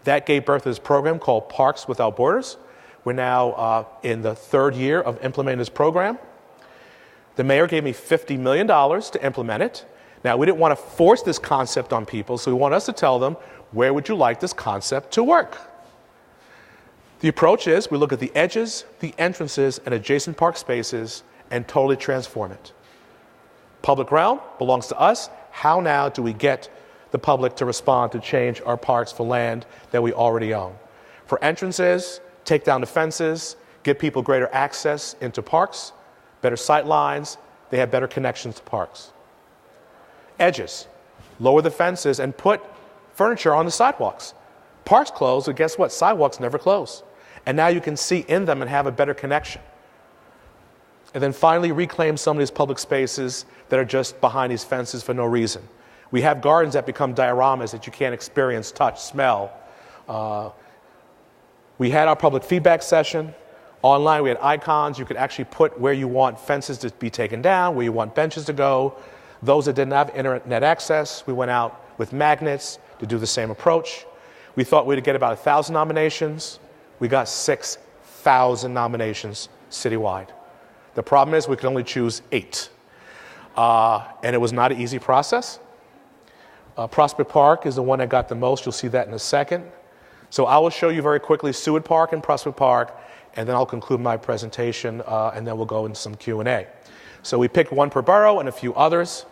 C: That gave birth to this program called Parks Without Borders. We're now in the third year of implementing this program. The mayor gave me $50 million to implement it. Now, we didn't want to force this concept on people, so we want us to tell them, where would you like this concept to work? The approach is we look at the edges, the entrances, and adjacent park spaces and totally transform it. Public realm belongs to us. How now do we get the public to respond to change our parks for land that we already own? For entrances, take down the fences, give people greater access into parks, better sight lines, they have better connections to parks. Edges, lower the fences and put furniture on the sidewalks. Parks close, but guess what? Sidewalks never close. And now you can see in them and have a better connection. And then finally reclaim some of these public spaces that are just behind these fences for no reason. We have gardens that become dioramas that you can't experience, touch, smell. We had our public feedback session. Online, we had icons. You could actually put where you want fences to be taken down, where you want benches to go. Those that didn't have internet access, we went out with magnets to do the same approach. We thought we'd get about 1,000 nominations. We got 6,000 nominations citywide. The problem is we could only choose 8. And it was not an easy process. Prospect Park is the one that got the most. You'll see that in a second. So I will show you very quickly Seward Park and Prospect Park, and then I'll conclude my presentation, and then we'll go into some Q&A. So we picked one per borough and a few others.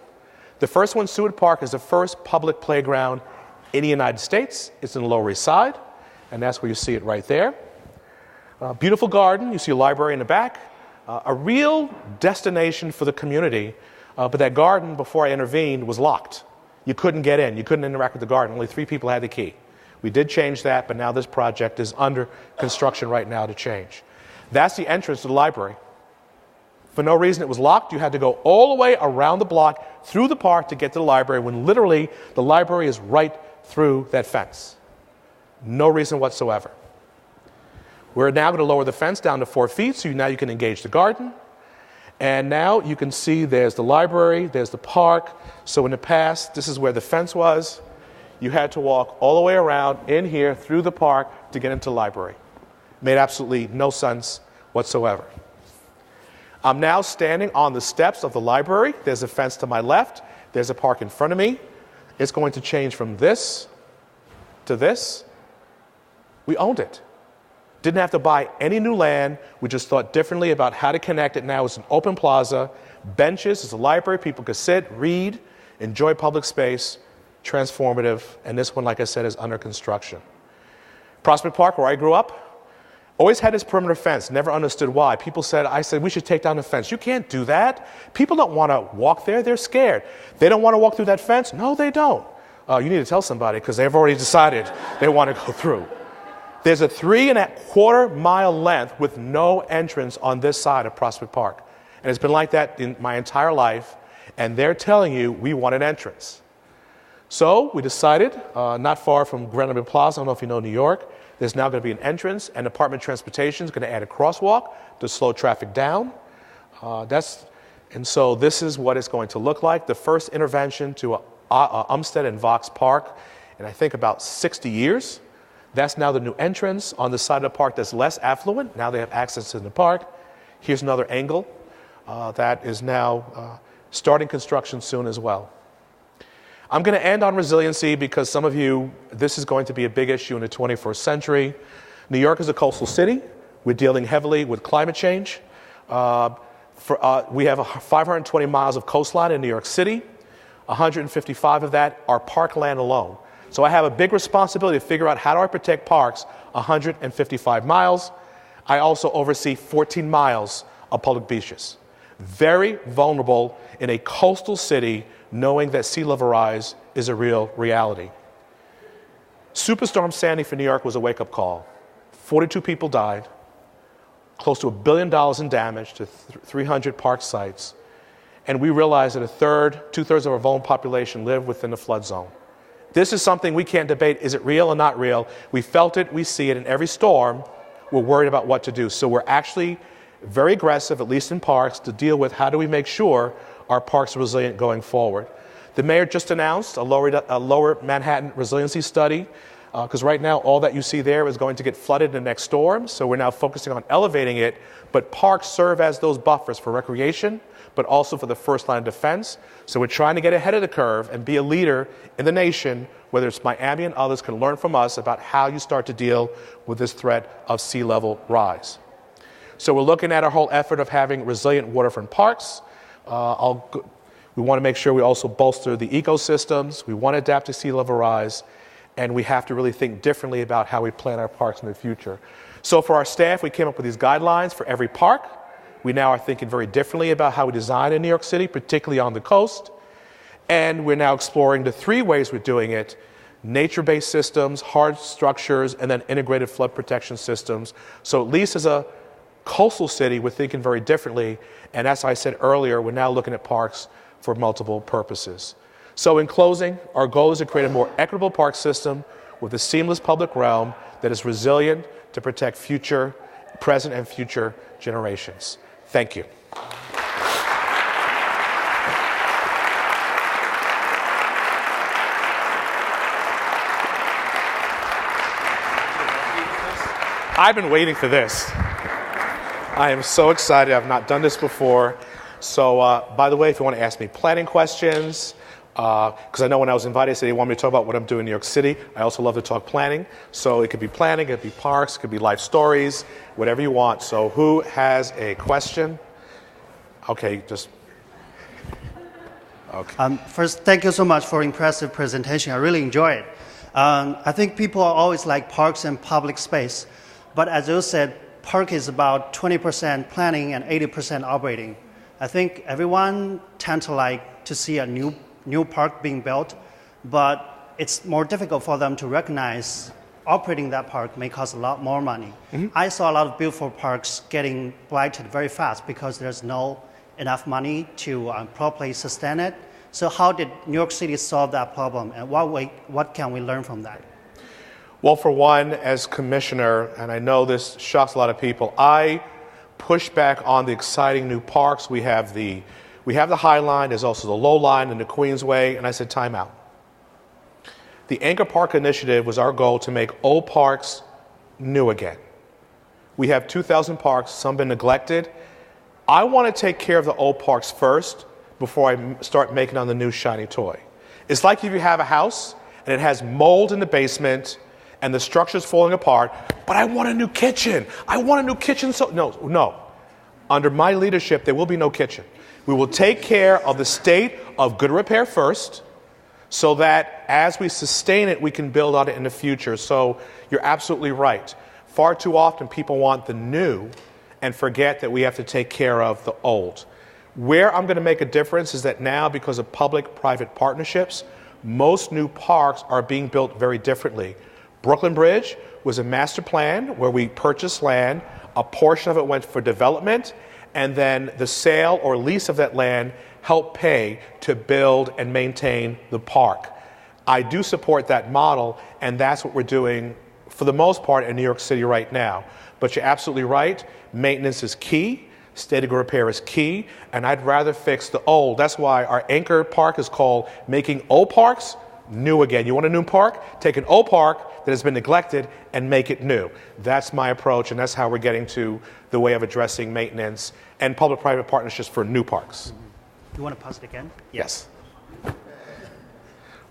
C: The first one, Seward Park, is the first public playground in the United States. It's in the Lower East Side, and that's where you see it right there. Beautiful garden. You see a library in the back. A real destination for the community, but that garden, before I intervened, was locked. You couldn't get in. You couldn't interact with the garden. Only 3 people had the key. We did change that, but now this project is under construction right now to change. That's the entrance to the library. For no reason it was locked. You had to go all the way around the block through the park to get to the library, when literally the library is right through that fence. No reason whatsoever. We're now going to lower the fence down to 4 feet, so now you can engage the garden. And now you can see there's the library, there's the park. So in the past, this is where the fence was. You had to walk all the way around in here through the park to get into the library. Made absolutely no sense whatsoever. I'm now standing on the steps of the library. There's a fence to my left. There's a park in front of me. It's going to change from this to this. We owned it. Didn't have to buy any new land. We just thought differently about how to connect it. Now it's an open plaza, benches, it's a library. People could sit, read, enjoy public space, transformative. And this one, like I said, is under construction. Prospect Park, where I grew up, always had this perimeter fence. Never understood why. I said, we should take down the fence. You can't do that. People don't want to walk there. They're scared. They don't want to walk through that fence? No, they don't. You need to tell somebody because they've already decided they want to go through. There's a 3.25 mile length with no entrance on this side of Prospect Park. And it's been like that in my entire life. And they're telling you we want an entrance. So we decided, not far from Grand Limited Plaza, I don't know if you know New York, there's now going to be an entrance, and Department of Transportation is going to add a crosswalk to slow traffic down. And so this is what it's going to look like. The first intervention to Umstead and Vox Park in I think about 60 years. That's now the new entrance on the side of the park that's less affluent. Now they have access to the park. Here's another angle that is now starting construction soon as well. I'm going to end on resiliency because some of you, this is going to be a big issue in the 21st century. New York is a coastal city. We're dealing heavily with climate change. We have 520 miles of coastline in New York City. 155 of that are parkland alone. So I have a big responsibility to figure out how do I protect parks 155 miles. I also oversee 14 miles of public beaches. Very vulnerable in a coastal city knowing that sea level rise is a real reality. Superstorm Sandy for New York was a wake-up call. 42 people died, close to $1 billion in damage to 300 park sites, and we realized that two-thirds of our vulnerable population live within the flood zone. This is something we can't debate. Is it real or not real? We felt it, we see it in every storm. We're worried about what to do. So we're actually very aggressive, at least in parks, to deal with how do we make sure our parks are resilient going forward. The mayor just announced a lower Manhattan resiliency study because right now all that you see there is going to get flooded in the next storm. So we're now focusing on elevating it. But parks serve as those buffers for recreation, but also for the first line of defense. So we're trying to get ahead of the curve and be a leader in the nation, whether it's Miami and others can learn from us about how you start to deal with this threat of sea level rise. So we're looking at our whole effort of having resilient waterfront parks. We want to make sure we also bolster the ecosystems. We want to adapt to sea level rise. And we have to really think differently about how we plan our parks in the future. So for our staff, we came up with these guidelines for every park. We now are thinking very differently about how we design in New York City, particularly on the coast. And we're now exploring the 3 ways we're doing it: nature-based systems, hard structures, and then integrated flood protection systems. So at least as a coastal city, we're thinking very differently. And as I said earlier, we're now looking at parks for multiple purposes. So in closing, our goal is to create a more equitable park system with a seamless public realm that is resilient to protect present and future generations. Thank you. I've been waiting for this. I am so excited. I've not done this before. So, by the way, if you want to ask me planning questions, because I know when I was invited, they wanted me to talk about what I'm doing in New York City. I also love to talk planning. So it could be planning, it could be parks, it could be life stories, whatever you want. So who has a question? Okay, okay.
D: First, thank you so much for impressive presentation. I really enjoy it. I think people are always like parks and public space. But as you said, park is about 20% planning and 80% operating. I think everyone tends to like to see a new park being built, but it's more difficult for them to recognize operating that park may cost a lot more money. Mm-hmm. I saw a lot of beautiful parks getting blighted very fast because there's no enough money to properly sustain it. So how did New York City solve that problem, and what can we learn from that?
C: Well, for one, as commissioner, and I know this shocks a lot of people, I push back on the exciting new parks. We have the High Line, there's also the Low Line and the Queensway, and I said time out. The Anchor Park Initiative was our goal to make old parks new again. We have 2,000 parks, some been neglected. I want to take care of the old parks first before I start making on the new shiny toy. It's like if you have a house and it has mold in the basement and the structure's falling apart, but I want a new kitchen. I want a new kitchen. So no. Under my leadership, there will be no kitchen. We will take care of the state of good repair first, so that as we sustain it, we can build on it in the future. So you're absolutely right. Far too often, people want the new and forget that we have to take care of the old. Where I'm going to make a difference is that now, because of public-private partnerships, most new parks are being built very differently. Brooklyn Bridge was a master plan where we purchased land, a portion of it went for development, and then the sale or lease of that land helped pay to build and maintain the park. I do support that model, and that's what we're doing for the most part in New York City right now. But you're absolutely right, maintenance is key, state of repair is key, and I'd rather fix the old. That's why our Anchor Park is called Making Old Parks New Again. You want a new park? Take an old park that has been neglected and make it new. That's my approach, and that's how we're getting to the way of addressing maintenance and public-private partnerships for new parks.
D: You want to pause it again?
C: Yes.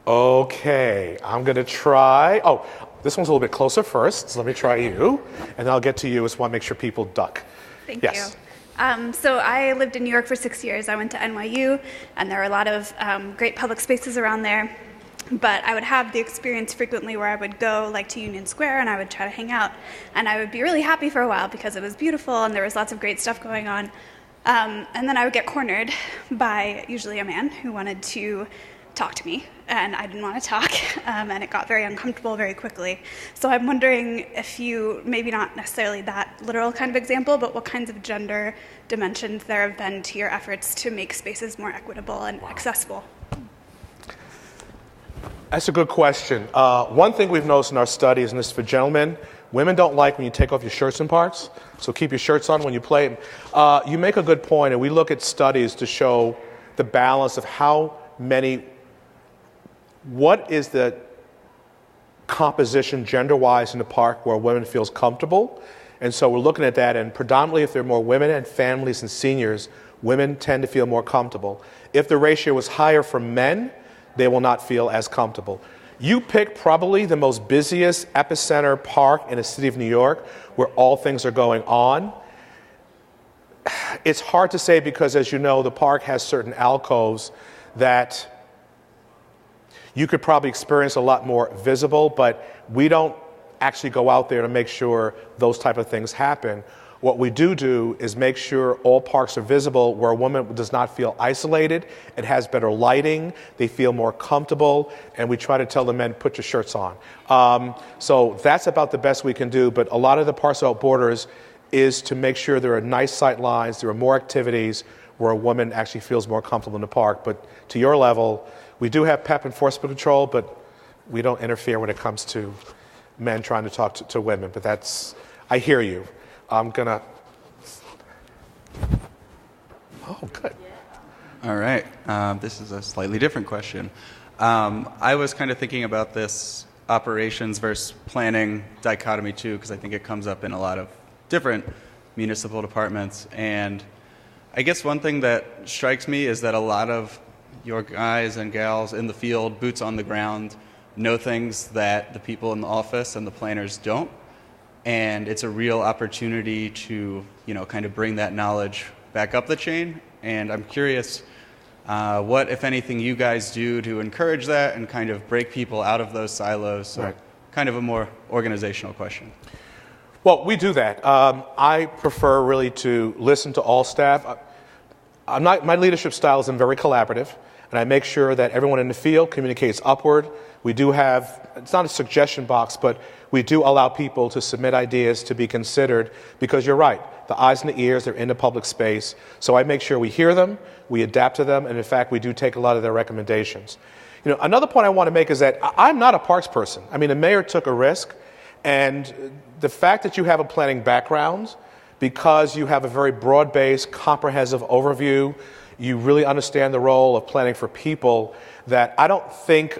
C: Okay, I'm going to try. Oh, this one's a little bit closer first, so let me try you, and then I'll get to you. I just want to make sure people duck.
E: Thank
C: yes.
E: you. So I lived in New York for 6 years. I went to NYU, and there are a lot of great public spaces around there. But I would have the experience frequently where I would go like to Union Square and I would try to hang out. And I would be really happy for a while because it was beautiful and there was lots of great stuff going on. And then I would get cornered by usually a man who wanted to talk to me. And I didn't want to talk. And it got very uncomfortable very quickly. So I'm wondering if you, maybe not necessarily that literal kind of example, but what kinds of gender dimensions there have been to your efforts to make spaces more equitable and accessible.
C: That's a good question. One thing we've noticed in our studies, and this is for gentlemen, women don't like when you take off your shirts in parks, so keep your shirts on when you play. You make a good point, and we look at studies to show the balance of what is the composition gender-wise in the park where women feels comfortable. And so we're looking at that, and predominantly if there are more women and families and seniors, women tend to feel more comfortable. If the ratio was higher for men, they will not feel as comfortable. You pick probably the most busiest epicenter park in the city of New York where all things are going on. It's hard to say because, as you know, the park has certain alcoves that you could probably experience a lot more visible, but we don't actually go out there to make sure those type of things happen. What we do is make sure all parks are visible where a woman does not feel isolated. It has better lighting. They feel more comfortable. And we try to tell the men, put your shirts on. So that's about the best we can do. But a lot of the parks without borders is to make sure there are nice sight lines, there are more activities where a woman actually feels more comfortable in the park. But to your level, we do have PEP enforcement control, but we don't interfere when it comes to men trying to talk to women. But I hear you. I'm gonna. Oh, good.
F: All right. This is a slightly different question. I was kind of thinking about this operations versus planning dichotomy too, because I think it comes up in a lot of different municipal departments. And I guess one thing that strikes me is that a lot of your guys and gals in the field, boots on the ground, know things that the people in the office and the planners don't. And it's a real opportunity to, kind of bring that knowledge back up the chain. And I'm curious what, if anything, you guys do to encourage that and kind of break people out of those silos. So
C: right.
F: Kind of a more organizational question.
C: Well, we do that. I prefer really to listen to all staff. My leadership style is very collaborative. and I make sure that everyone in the field communicates upward. We do have, it's not a suggestion box, but we do allow people to submit ideas to be considered, because you're right, the eyes and the ears, they're in the public space. So I make sure we hear them, we adapt to them, and in fact, we do take a lot of their recommendations. You know, another point I want to make is that I'm not a parks person. I mean, the mayor took a risk, and the fact that you have a planning background, because you have a very broad-based, comprehensive overview, you really understand the role of planning for people, that I don't think,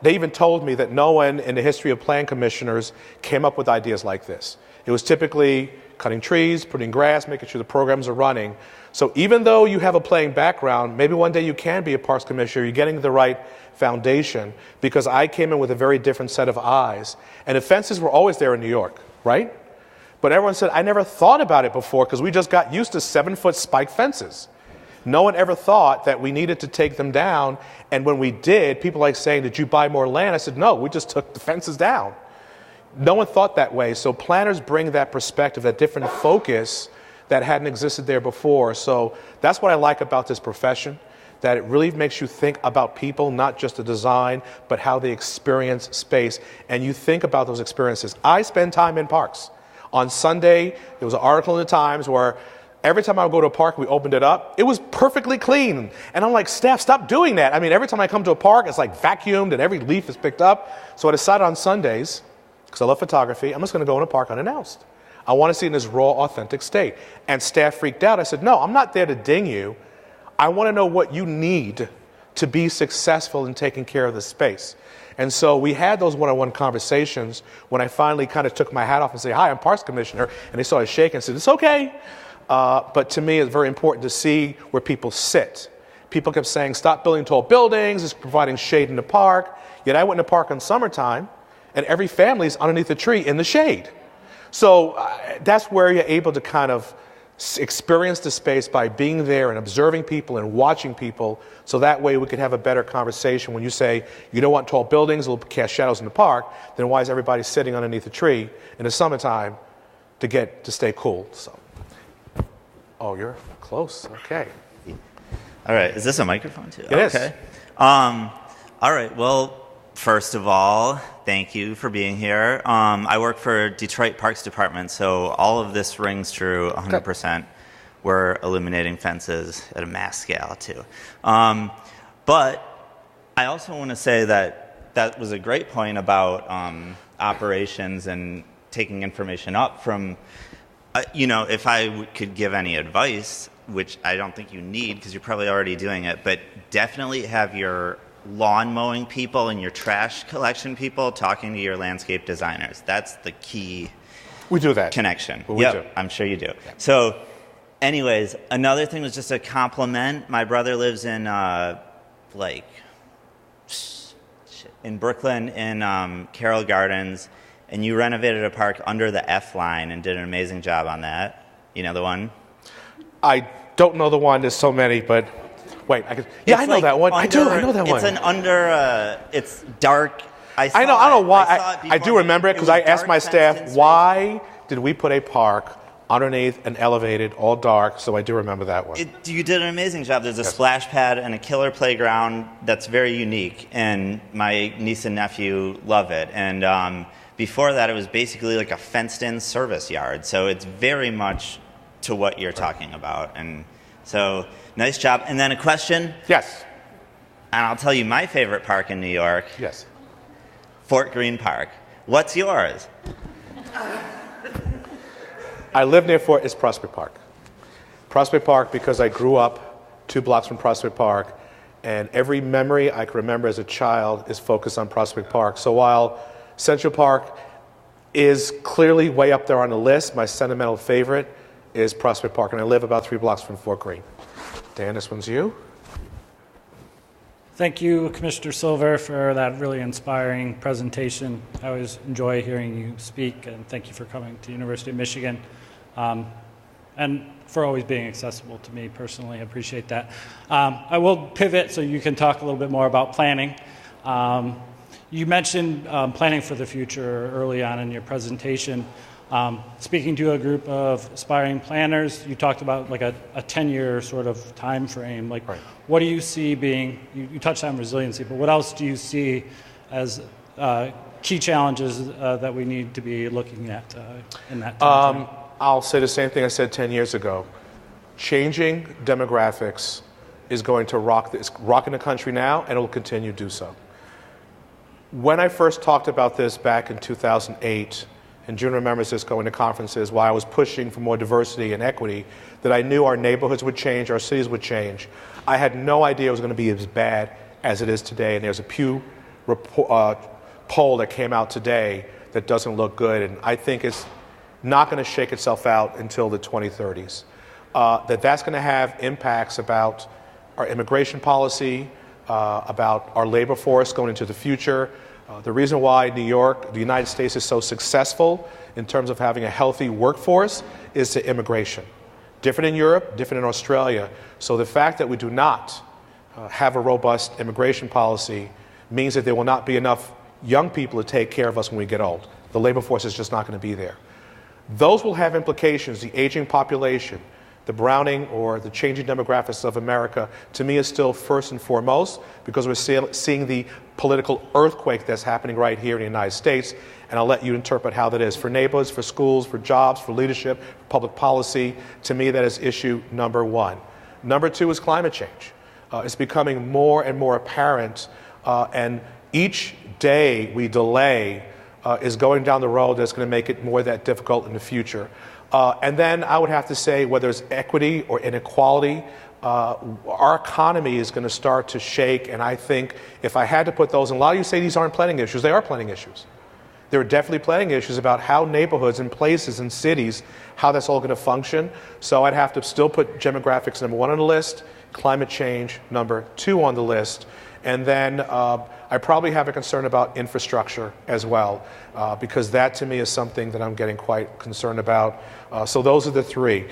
C: they even told me that no one in the history of plan commissioners came up with ideas like this. It was typically cutting trees, putting grass, making sure the programs are running. So even though you have a planning background, maybe one day you can be a parks commissioner, you're getting the right foundation, because I came in with a very different set of eyes. And the fences were always there in New York, right? But everyone said, I never thought about it before, because we just got used to 7-foot spike fences. No one ever thought that we needed to take them down, and when we did, people like saying, did you buy more land? I said, no, we just took the fences down. No one thought that way, so planners bring that perspective, that different focus that hadn't existed there before. So that's what I like about this profession, that it really makes you think about people, not just the design, but how they experience space, and you think about those experiences. I spend time in parks. On Sunday, there was an article in the Times where every time I would go to a park, we opened it up, it was perfectly clean. And I'm like, staff, stop doing that. I mean, every time I come to a park, it's like vacuumed and every leaf is picked up. So I decided on Sundays, because I love photography, I'm just going to go in a park unannounced. I want to see it in this raw, authentic state. And staff freaked out. I said, no, I'm not there to ding you. I want to know what you need to be successful in taking care of the space. And so we had those one-on-one conversations when I finally kind of took my hat off and said, hi, I'm Parks Commissioner. And they started shaking and said, it's okay. But to me, it's very important to see where people sit. People kept saying, stop building tall buildings, it's providing shade in the park. Yet I went in the park in summertime, and every family's underneath the tree in the shade. So that's where you're able to kind of experience the space by being there and observing people and watching people, so that way we could have a better conversation. When you say you don't want tall buildings, it'll cast shadows in the park, then why is everybody sitting underneath a tree in the summertime to stay cool? So. Oh, you're close. Okay.
G: All right. Is this a microphone too?
C: It is.
G: Okay. All right. Well, first of all, thank you for being here. I work for Detroit Parks Department, so all of this rings true 100%. We're illuminating fences at a mass scale too. But I also want to say that was a great point about operations and taking information up from. If I could give any advice, which I don't think you need because you're probably already doing it, but definitely have your lawn mowing people and your trash collection people talking to your landscape designers. That's the key.
C: We do that.
G: Connection.
C: We do.
G: I'm sure you do.
C: Yeah.
G: So, anyways, another thing was just a compliment. My brother lives in Brooklyn in Carroll Gardens. And you renovated a park under the F line and did an amazing job on that. You know the one?
C: I don't know the one. There's so many, but wait. I know that one. I know that one.
G: It's dark. I
C: don't know why. I do remember it because I asked my staff, why did we put a park underneath and elevated, all dark? So I do remember that one.
G: You did an amazing job. There's a splash pad and a killer playground that's very unique. And my niece and nephew love it. And before that, it was basically like a fenced-in service yard. So it's very much to what you're talking about. And so, nice job. And then a question?
C: Yes.
G: And I'll tell you my favorite park in New York.
C: Yes.
G: Fort Greene Park. What's yours?
C: I live near Fort, it's Prospect Park. Prospect Park because I grew up 2 blocks from Prospect Park, and every memory I can remember as a child is focused on Prospect Park. So while Central Park is clearly way up there on the list, my sentimental favorite is Prospect Park, and I live about 3 blocks from Fort Greene. Dan, this one's you.
H: Thank you, Commissioner Silver, for that really inspiring presentation. I always enjoy hearing you speak, and thank you for coming to University of Michigan, and for always being accessible to me personally. I appreciate that. I will pivot so you can talk a little bit more about planning. You mentioned planning for the future early on in your presentation. Speaking to a group of aspiring planners, you talked about like a 10-year sort of time frame. Like, what do you see being, you touched on resiliency, but what else do you see as key challenges that we need to be looking at in that time frame?
C: I'll say the same thing I said 10 years ago. Changing demographics is going to it's rocking the country now, and it will continue to do so. When I first talked about this back in 2008, and June remembers this going to conferences while I was pushing for more diversity and equity, that I knew our neighborhoods would change, our cities would change. I had no idea it was going to be as bad as it is today, and there's a Pew poll that came out today that doesn't look good, and I think it's not going to shake itself out until the 2030s. That's going to have impacts about our immigration policy, about our labor force going into the future. The reason why New York, the United States, is so successful in terms of having a healthy workforce is to immigration. Different in Europe, different in Australia. So the fact that we do not have a robust immigration policy means that there will not be enough young people to take care of us when we get old. The labor force is just not going to be there. Those will have implications. The aging population, the browning or the changing demographics of America, to me, is still first and foremost, because we're seeing the political earthquake that's happening right here in the United States, and I'll let you interpret how that is for neighborhoods, for schools, for jobs, for leadership, for public policy. To me, that is issue number one. Number two is climate change. It's becoming more and more apparent, and each day we delay is going down the road that's going to make it more that difficult in the future. And then I would have to say, whether it's equity or inequality, our economy is going to start to shake. And I think if I had to put those, and a lot of you say these aren't planning issues, they are planning issues. There are definitely planning issues about how neighborhoods and places and cities, how that's all going to function. So I'd have to still put demographics number one on the list, climate change number two on the list, and then I probably have a concern about infrastructure as well, because that to me is something that I'm getting quite concerned about. So those are the three.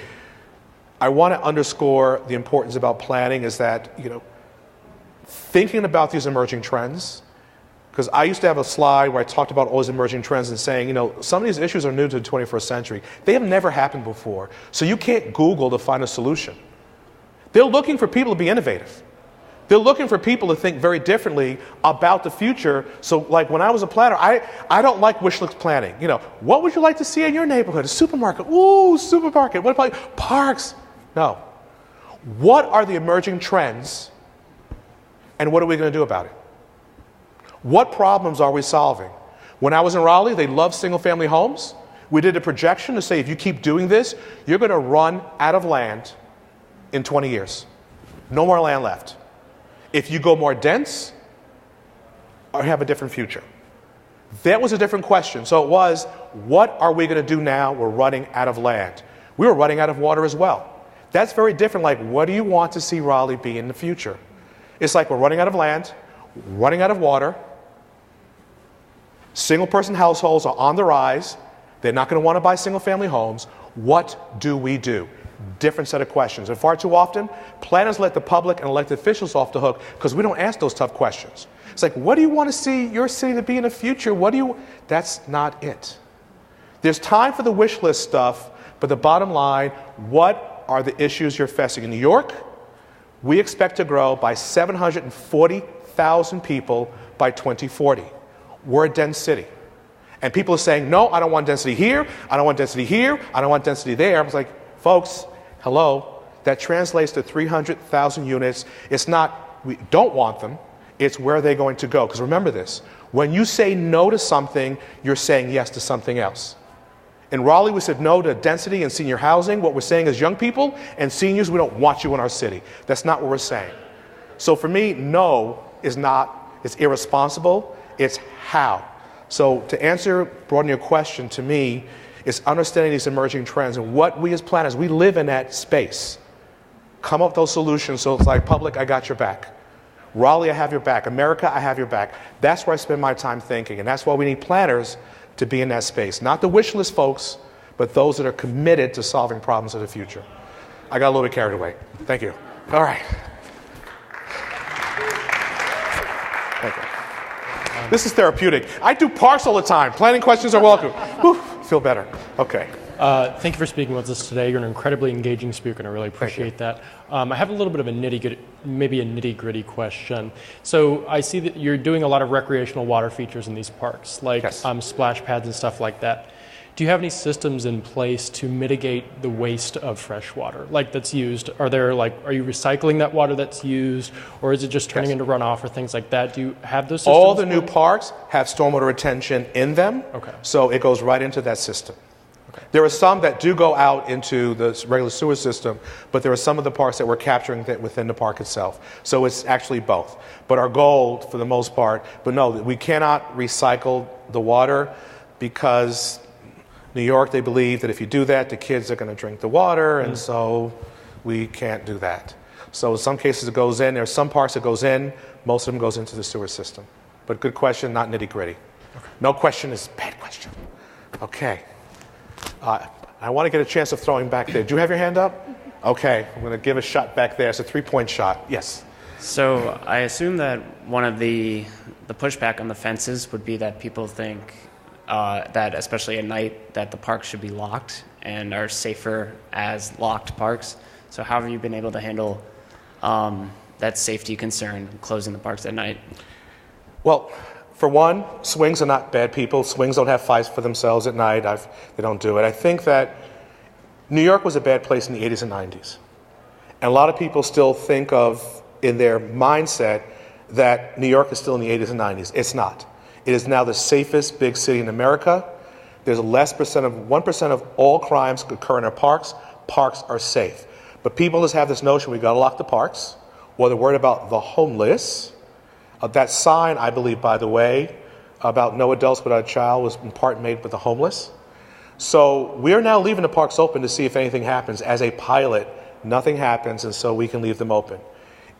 C: I want to underscore the importance about planning is that, thinking about these emerging trends, because I used to have a slide where I talked about all these emerging trends and saying, some of these issues are new to the 21st century. They have never happened before. So you can't Google to find a solution. They're looking for people to be innovative. They're looking for people to think very differently about the future. So like when I was a planner, I don't like wish list planning. What would you like to see in your neighborhood? A supermarket. Ooh, supermarket. What about parks? No. What are the emerging trends, and what are we going to do about it? What problems are we solving? When I was in Raleigh, they loved single-family homes. We did a projection to say, if you keep doing this, you're going to run out of land in 20 years. No more land left. If you go more dense, or have a different future. That was a different question. So it was, what are we going to do now? We're running out of land. We were running out of water as well. That's very different. Like, what do you want to see Raleigh be in the future? It's like we're running out of land, running out of water. Single-person households are on the rise. They're not going to want to buy single-family homes. What do we do? Different set of questions. And far too often, planners let the public and elected officials off the hook because we don't ask those tough questions. It's like, what do you want to see your city to be in the future? That's not it. There's time for the wish list stuff, but the bottom line, what are the issues you're facing? In New York, we expect to grow by 740,000 people by 2040. We're a dense city. And people are saying, no, I don't want density here, I don't want density here, I don't want density there. I was like, folks, hello, that translates to 300,000 units. It's not, we don't want them, it's where they're going to go. Because remember this, when you say no to something, you're saying yes to something else. In Raleigh, we said no to density and senior housing. What we're saying is young people and seniors, we don't want you in our city. That's not what we're saying. So for me, no is not, it's irresponsible, it's how. So to answer, broaden your question, to me, is understanding these emerging trends and what we as planners, we live in that space. Come up with those solutions so it's like, public, I got your back. Raleigh, I have your back. America, I have your back. That's where I spend my time thinking, and that's why we need planners to be in that space. Not the wish list folks, but those that are committed to solving problems of the future. I got a little bit carried away. Thank you. All right. Thank you. This is therapeutic. I do parks all the time. Planning questions are welcome. Whew. Feel better. Okay.
I: Thank you for speaking with us today. You're an incredibly engaging speaker, and I really appreciate that. I have a little bit of a nitty-gritty question. So I see that you're doing a lot of recreational water features in these parks, like
C: Yes.
I: splash pads and stuff like that. Do you have any systems in place to mitigate the waste of fresh water, like that's used? Are you recycling that water that's used, or is it just turning
C: Yes.
I: into runoff or things like that? Do you have those systems?
C: All the new
I: for it?
C: parks have stormwater retention in them,
I: Okay.
C: so it goes right into that system. There are some that do go out into the regular sewer system, but there are some of the parks that we're capturing that within the park itself. So it's actually both. But our goal, for the most part, but no, we cannot recycle the water because New York, they believe that if you do that, the kids are going to drink the water, and so we can't do that. So in some cases it goes in. There are some parks that goes in. Most of them goes into the sewer system. But good question, not nitty-gritty. Okay. No question is a bad question. Okay. I want to get a chance of throwing back there. Do you have your hand up? Okay. I'm going to give a shot back there. It's a three-point shot. Yes.
J: So I assume that one of the pushback on the fences would be that people think that, especially at night, that the parks should be locked and are safer as locked parks. So how have you been able to handle that safety concern, closing the parks at night?
C: Well, for one, swings are not bad people. Swings don't have fights for themselves at night. They don't do it. I think that New York was a bad place in the 80s and 90s. And a lot of people still think of, in their mindset, that New York is still in the 80s and 90s. It's not. It is now the safest big city in America. There's less percent of 1% of all crimes occur in our parks. Parks are safe. But people just have this notion we got to lock the parks, or they're worried about the homeless. That sign, I believe, by the way, about no adults without a child was in part made with the homeless. So we're now leaving the parks open to see if anything happens. As a pilot, nothing happens, and so we can leave them open.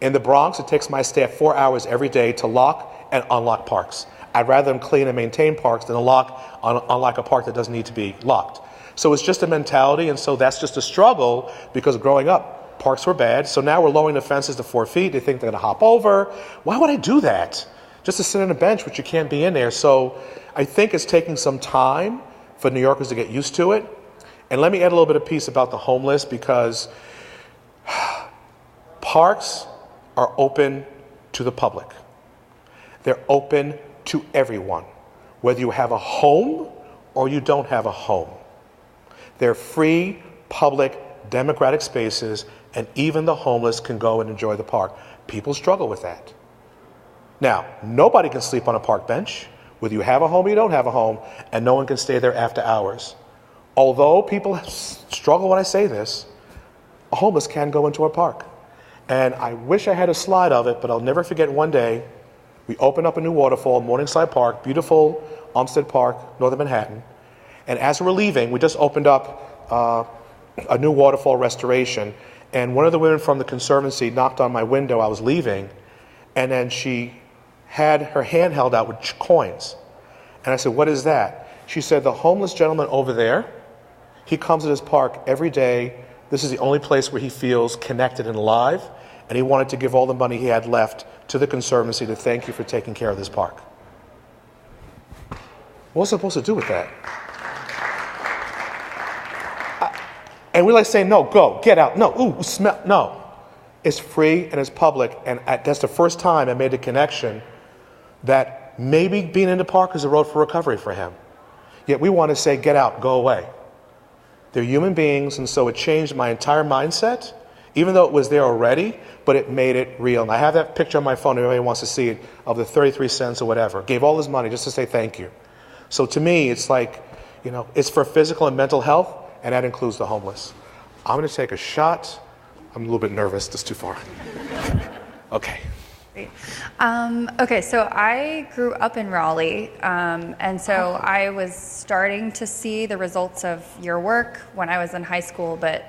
C: In the Bronx, it takes my staff 4 hours every day to lock and unlock parks. I'd rather them clean and maintain parks than unlock a park that doesn't need to be locked. So it's just a mentality, and so that's just a struggle, because growing up, parks were bad. So now we're lowering the fences to 4 feet. They think they're going to hop over. Why would I do that? Just to sit on a bench, but you can't be in there. So I think it's taking some time for New Yorkers to get used to it. And let me add a little bit of piece about the homeless, because parks are open to the public. They're open to everyone, whether you have a home or you don't have a home. They're free, public, democratic spaces, and even the homeless can go and enjoy the park. People struggle with that. Now, nobody can sleep on a park bench, whether you have a home or you don't have a home, and no one can stay there after hours. Although people struggle when I say this, a homeless can go into a park. And I wish I had a slide of it, but I'll never forget one day, we opened up a new waterfall, Morningside Park, beautiful Olmsted Park, northern Manhattan. And as we're leaving, we just opened up a new waterfall restoration. And one of the women from the Conservancy knocked on my window. I was leaving, and then she had her hand held out with coins. And I said, "What is that?" She said, "The homeless gentleman over there, he comes to this park every day. This is the only place where he feels connected and alive, and he wanted to give all the money he had left to the Conservancy to thank you for taking care of this park." What was I supposed to do with that? And we're like saying, "No, go, get out, no, ooh, smell," no. It's free and it's public, and that's the first time I made the connection that maybe being in the park is a road for recovery for him. Yet we want to say, "Get out, go away." They're human beings, and so it changed my entire mindset, even though it was there already, but it made it real. And I have that picture on my phone, if anybody wants to see it, of the 33 cents or whatever. Gave all his money just to say thank you. So to me, it's like, it's for physical and mental health, and that includes the homeless. I'm going to take a shot. I'm a little bit nervous. That's too far. Okay.
K: Great. Okay, so I grew up in Raleigh, and so I was starting to see the results of your work when I was in high school, but,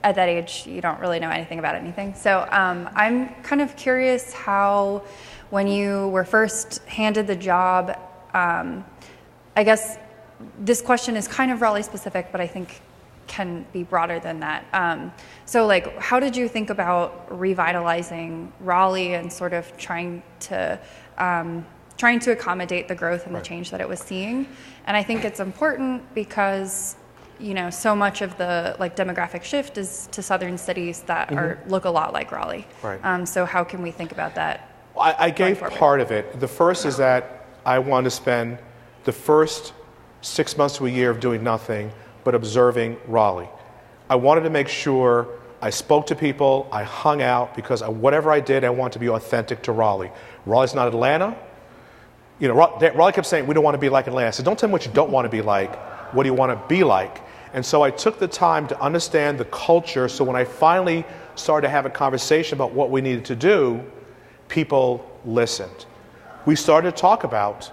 K: at that age, you don't really know anything about anything. So I'm kind of curious how, when you were first handed the job, I guess this question is kind of Raleigh specific, but I think can be broader than that. So how did you think about revitalizing Raleigh and sort of trying to trying to accommodate the growth and the change that it was seeing. And I think it's important because, you know, so much of the like demographic shift is to southern cities that look a lot like Raleigh.
C: Right.
K: So how can we think about that?
C: I gave part of it. The first is that I wanted to spend the first 6 months to a year of doing nothing but observing Raleigh. I wanted to make sure I spoke to people, I hung out, because whatever I did, I wanted to be authentic to Raleigh. Raleigh's not Atlanta. You know, Raleigh kept saying, we don't want to be like Atlanta. I said, don't tell me what you don't want to be like. What do you want to be like? And so I took the time to understand the culture, so when I finally started to have a conversation about what we needed to do, people listened. We started to talk about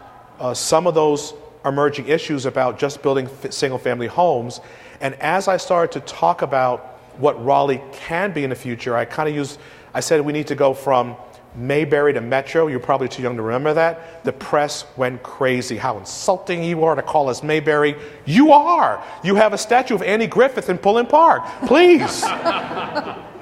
C: some of those emerging issues about just building single-family homes. And as I started to talk about what Raleigh can be in the future, I said we need to go from Mayberry to Metro. You're probably too young to remember that. The press went crazy. How insulting you are to call us Mayberry. You are. You have a statue of Annie Griffith in Pullen Park. Please.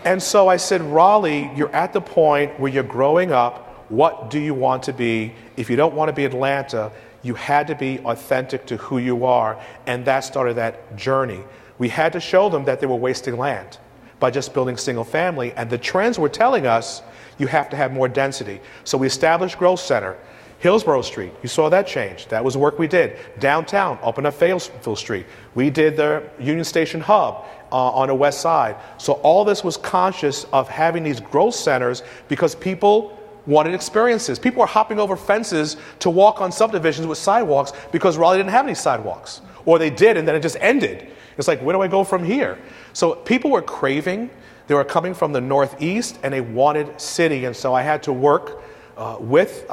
C: And so I said, Raleigh, you're at the point where you're growing up. What do you want to be? If you don't want to be Atlanta, you had to be authentic to who you are. And that started that journey. We had to show them that they were wasting land by just building single family. And the trends were telling us you have to have more density. So we established Growth Center. Hillsborough Street, you saw that change. That was the work we did. Downtown, opened up Fayetteville Street. We did the Union Station Hub on the west side. So all this was conscious of having these growth centers because people wanted experiences. People were hopping over fences to walk on subdivisions with sidewalks because Raleigh didn't have any sidewalks. Or they did, and then it just ended. It's like, where do I go from here? So people were craving. They were coming from the Northeast, and they wanted city. And so I had to work with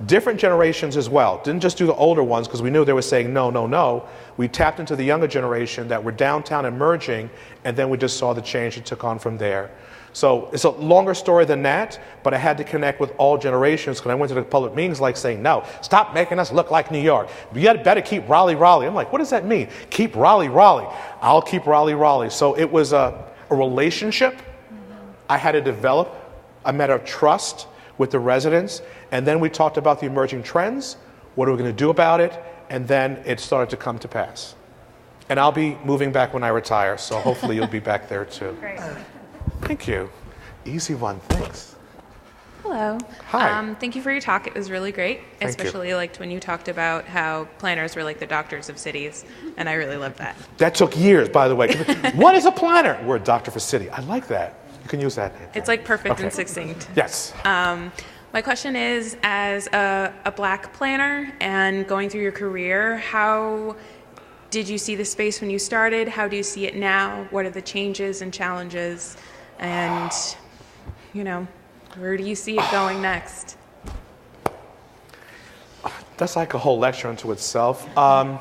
C: different generations as well. Didn't just do the older ones because we knew they were saying no, no, no. We tapped into the younger generation that were downtown emerging, and then we just saw the change and took on from there. So it's a longer story than that, but I had to connect with all generations because I went to the public meetings like saying, no, stop making us look like New York. You better keep Raleigh, Raleigh. I'm like, what does that mean? Keep Raleigh, Raleigh. I'll keep Raleigh, Raleigh. So it was a relationship I had to develop, a matter of trust with the residents, and then we talked about the emerging trends, what are we going to do about it, and then it started to come to pass. And I'll be moving back when I retire, so hopefully you'll be back there too.
L: Great.
C: Thank you. Easy one, thanks.
L: Hello.
C: Hi.
L: Thank you for your talk. It was really great.
C: Thank
L: Especially
C: you.
L: liked when you talked about how planners were like the doctors of cities, and I really loved that.
C: That took years, by the way. What is a planner? We're a doctor for city. I like that. You can use that.
L: It's like perfect
C: Okay.
L: and succinct.
C: Yes.
L: My question is, as a black planner and going through your career, how did you see the space when you started? How do you see it now? What are the changes and challenges? And, you know, where do you see it going next?
C: That's like a whole lecture unto itself. I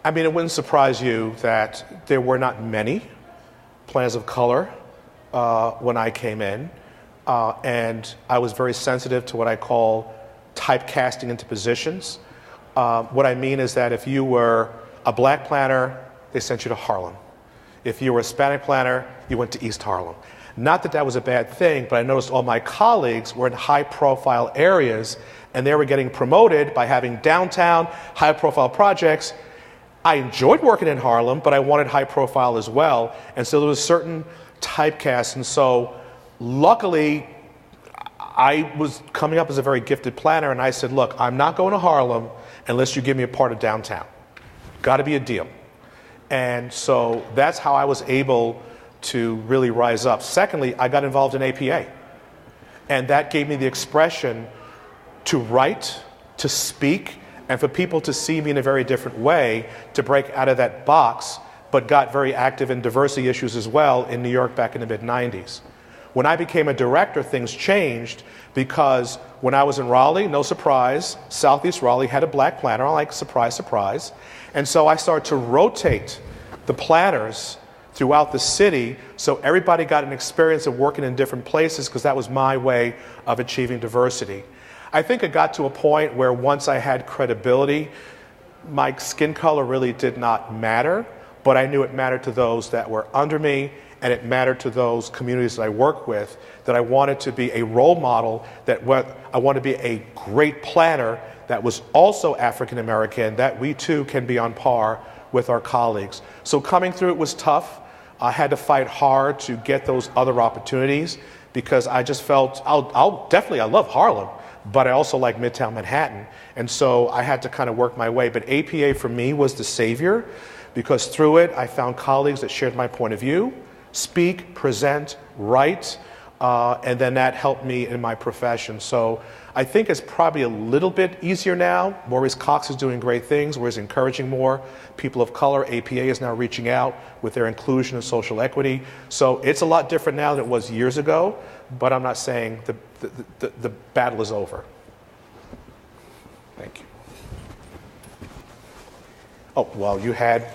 C: mean, it wouldn't surprise you that there were not many planners of color when I came in. And I was very sensitive to what I call typecasting into positions. What I mean is that if you were a black planner, they sent you to Harlem. If you were a Hispanic planner, you went to East Harlem. Not that that was a bad thing, but I noticed all my colleagues were in high-profile areas, and they were getting promoted by having downtown, high-profile projects. I enjoyed working in Harlem, but I wanted high-profile as well, and so there was a certain typecast. And so luckily, I was coming up as a very gifted planner, and I said, look, I'm not going to Harlem unless you give me a part of downtown. Got to be a deal. And so that's how I was able to really rise up. Secondly, I got involved in APA. And that gave me the expression to write, to speak, and for people to see me in a very different way, to break out of that box, but got very active in diversity issues as well in New York back in the mid-90s. When I became a director, things changed because when I was in Raleigh, no surprise, Southeast Raleigh had a black planner. I'm like, surprise, surprise. And so I started to rotate the planners throughout the city so everybody got an experience of working in different places because that was my way of achieving diversity. I think it got to a point where once I had credibility, my skin color really did not matter, but I knew it mattered to those that were under me and it mattered to those communities that I work with, that I wanted to be a role model, I wanted to be a great planner that was also African American, that we too can be on par with our colleagues. So coming through it was tough. I had to fight hard to get those other opportunities because I just felt, I love Harlem, but I also like Midtown Manhattan. And so I had to kind of work my way. But APA for me was the savior because through it I found colleagues that shared my point of view, speak, present, write, and then that helped me in my profession. So I think it's probably a little bit easier now. Maurice Cox is doing great things. We're encouraging more people of color. APA is now reaching out with their inclusion and social equity. So it's a lot different now than it was years ago, but I'm not saying the battle is over. Thank you. Oh, well, you had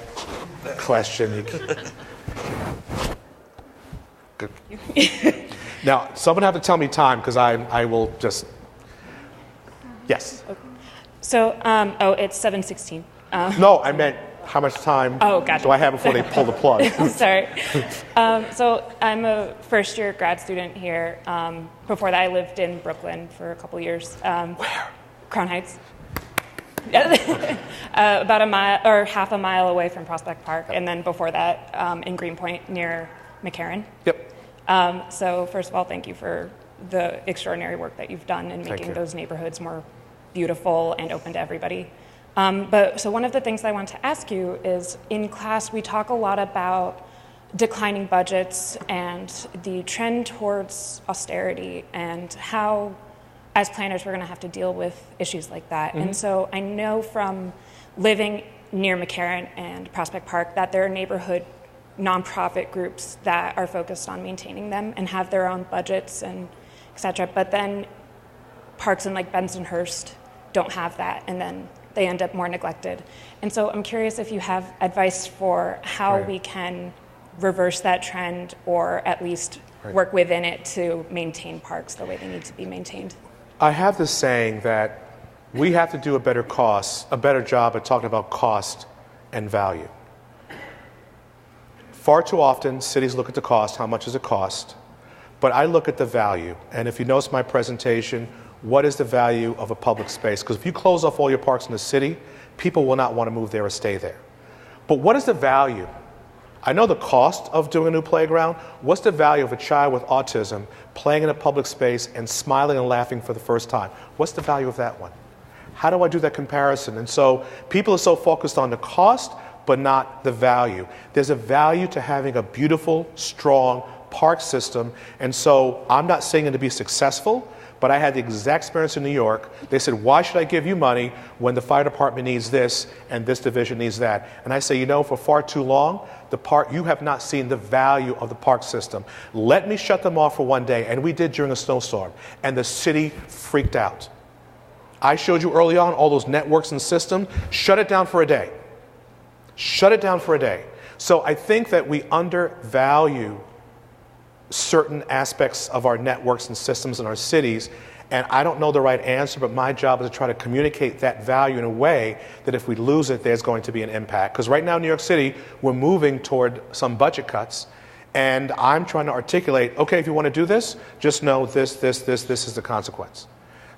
C: a question. Good. Now, someone have to tell me time because I will just. Yes.
M: Okay. So, it's 7:16.
C: No, I meant how much time
M: gotcha.
C: do I have before they pull the plug?
M: Sorry. So I'm a first-year grad student here. Before that, I lived in Brooklyn for a couple years.
C: Where?
M: Crown Heights. About a mile or half a mile away from Prospect Park, and then before that, in Greenpoint near McCarran.
C: Yep.
M: So first of all, thank you for the extraordinary work that you've done in making those neighborhoods more beautiful and open to everybody. So one of the things I want to ask you is, in class we talk a lot about declining budgets and the trend towards austerity and how, as planners, we're going to have to deal with issues like that. Mm-hmm. And so I know from living near McCarran and Prospect Park that there are neighborhood nonprofit groups that are focused on maintaining them and have their own budgets and et cetera. But then parks in like Bensonhurst don't have that, and then they end up more neglected. And so I'm curious if you have advice for how we can reverse that trend, or at least work within it to maintain parks the way they need to be maintained.
C: I have this saying that we have to do a better job at talking about cost and value. Far too often, cities look at the cost, how much does it cost? But I look at the value. And if you notice my presentation, what is the value of a public space? Because if you close off all your parks in the city, people will not want to move there or stay there. But what is the value? I know the cost of doing a new playground. What's the value of a child with autism playing in a public space and smiling and laughing for the first time? What's the value of that one? How do I do that comparison? And so people are so focused on the cost, but not the value. There's a value to having a beautiful, strong park system. And so I'm not saying it to be successful, but I had the exact experience in New York. They said, why should I give you money when the fire department needs this and this division needs that? And I say, for far too long, you have not seen the value of the park system. Let me shut them off for one day. And we did during a snowstorm. And the city freaked out. I showed you early on all those networks and systems. Shut it down for a day. Shut it down for a day. So I think that we undervalue certain aspects of our networks and systems in our cities, and I don't know the right answer, but my job is to try to communicate that value in a way that if we lose it, there's going to be an impact. Because right now in New York City, we're moving toward some budget cuts, and I'm trying to articulate, okay, if you want to do this, just know this is the consequence.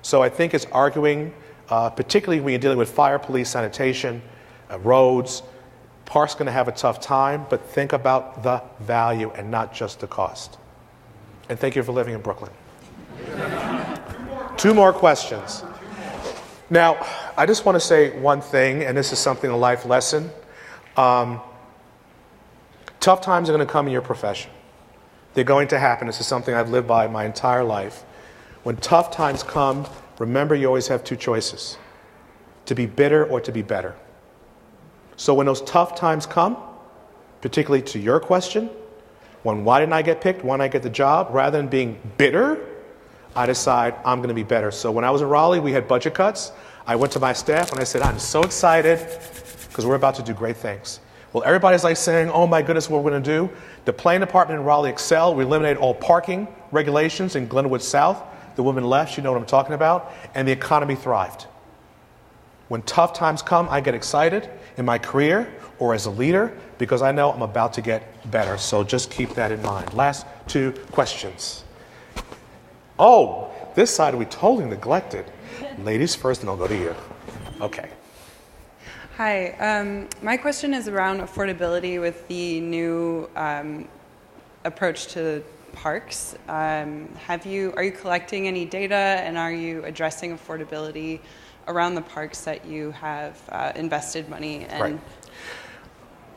C: So I think it's arguing, particularly when you're dealing with fire, police, sanitation, roads. Park's going to have a tough time, but think about the value and not just the cost. And thank you for living in Brooklyn. 2 more questions. Now, I just want to say one thing, and this is something, a life lesson. Tough times are going to come in your profession. They're going to happen. This is something I've lived by my entire life. When tough times come, remember you always have 2 choices: to be bitter or to be better. So when those tough times come, particularly to your question, why didn't I get picked? Why didn't I get the job? Rather than being bitter, I decide I'm going to be better. So when I was in Raleigh, we had budget cuts. I went to my staff and I said, I'm so excited because we're about to do great things. Well, everybody's like saying, oh my goodness, what we're going to do. The planning department in Raleigh excelled. We eliminated all parking regulations in Glenwood South. The woman left, you know what I'm talking about. And the economy thrived. When tough times come, I get excited. in my career or as a leader, because I know I'm about to get better. So just keep that in mind. Last 2 questions. Oh, this side we totally neglected. Ladies first, and I'll go to you. Okay.
N: Hi. My question is around affordability with the new approach to parks. Are you collecting any data, and are you addressing affordability around the parks that you have invested money in?
C: Right.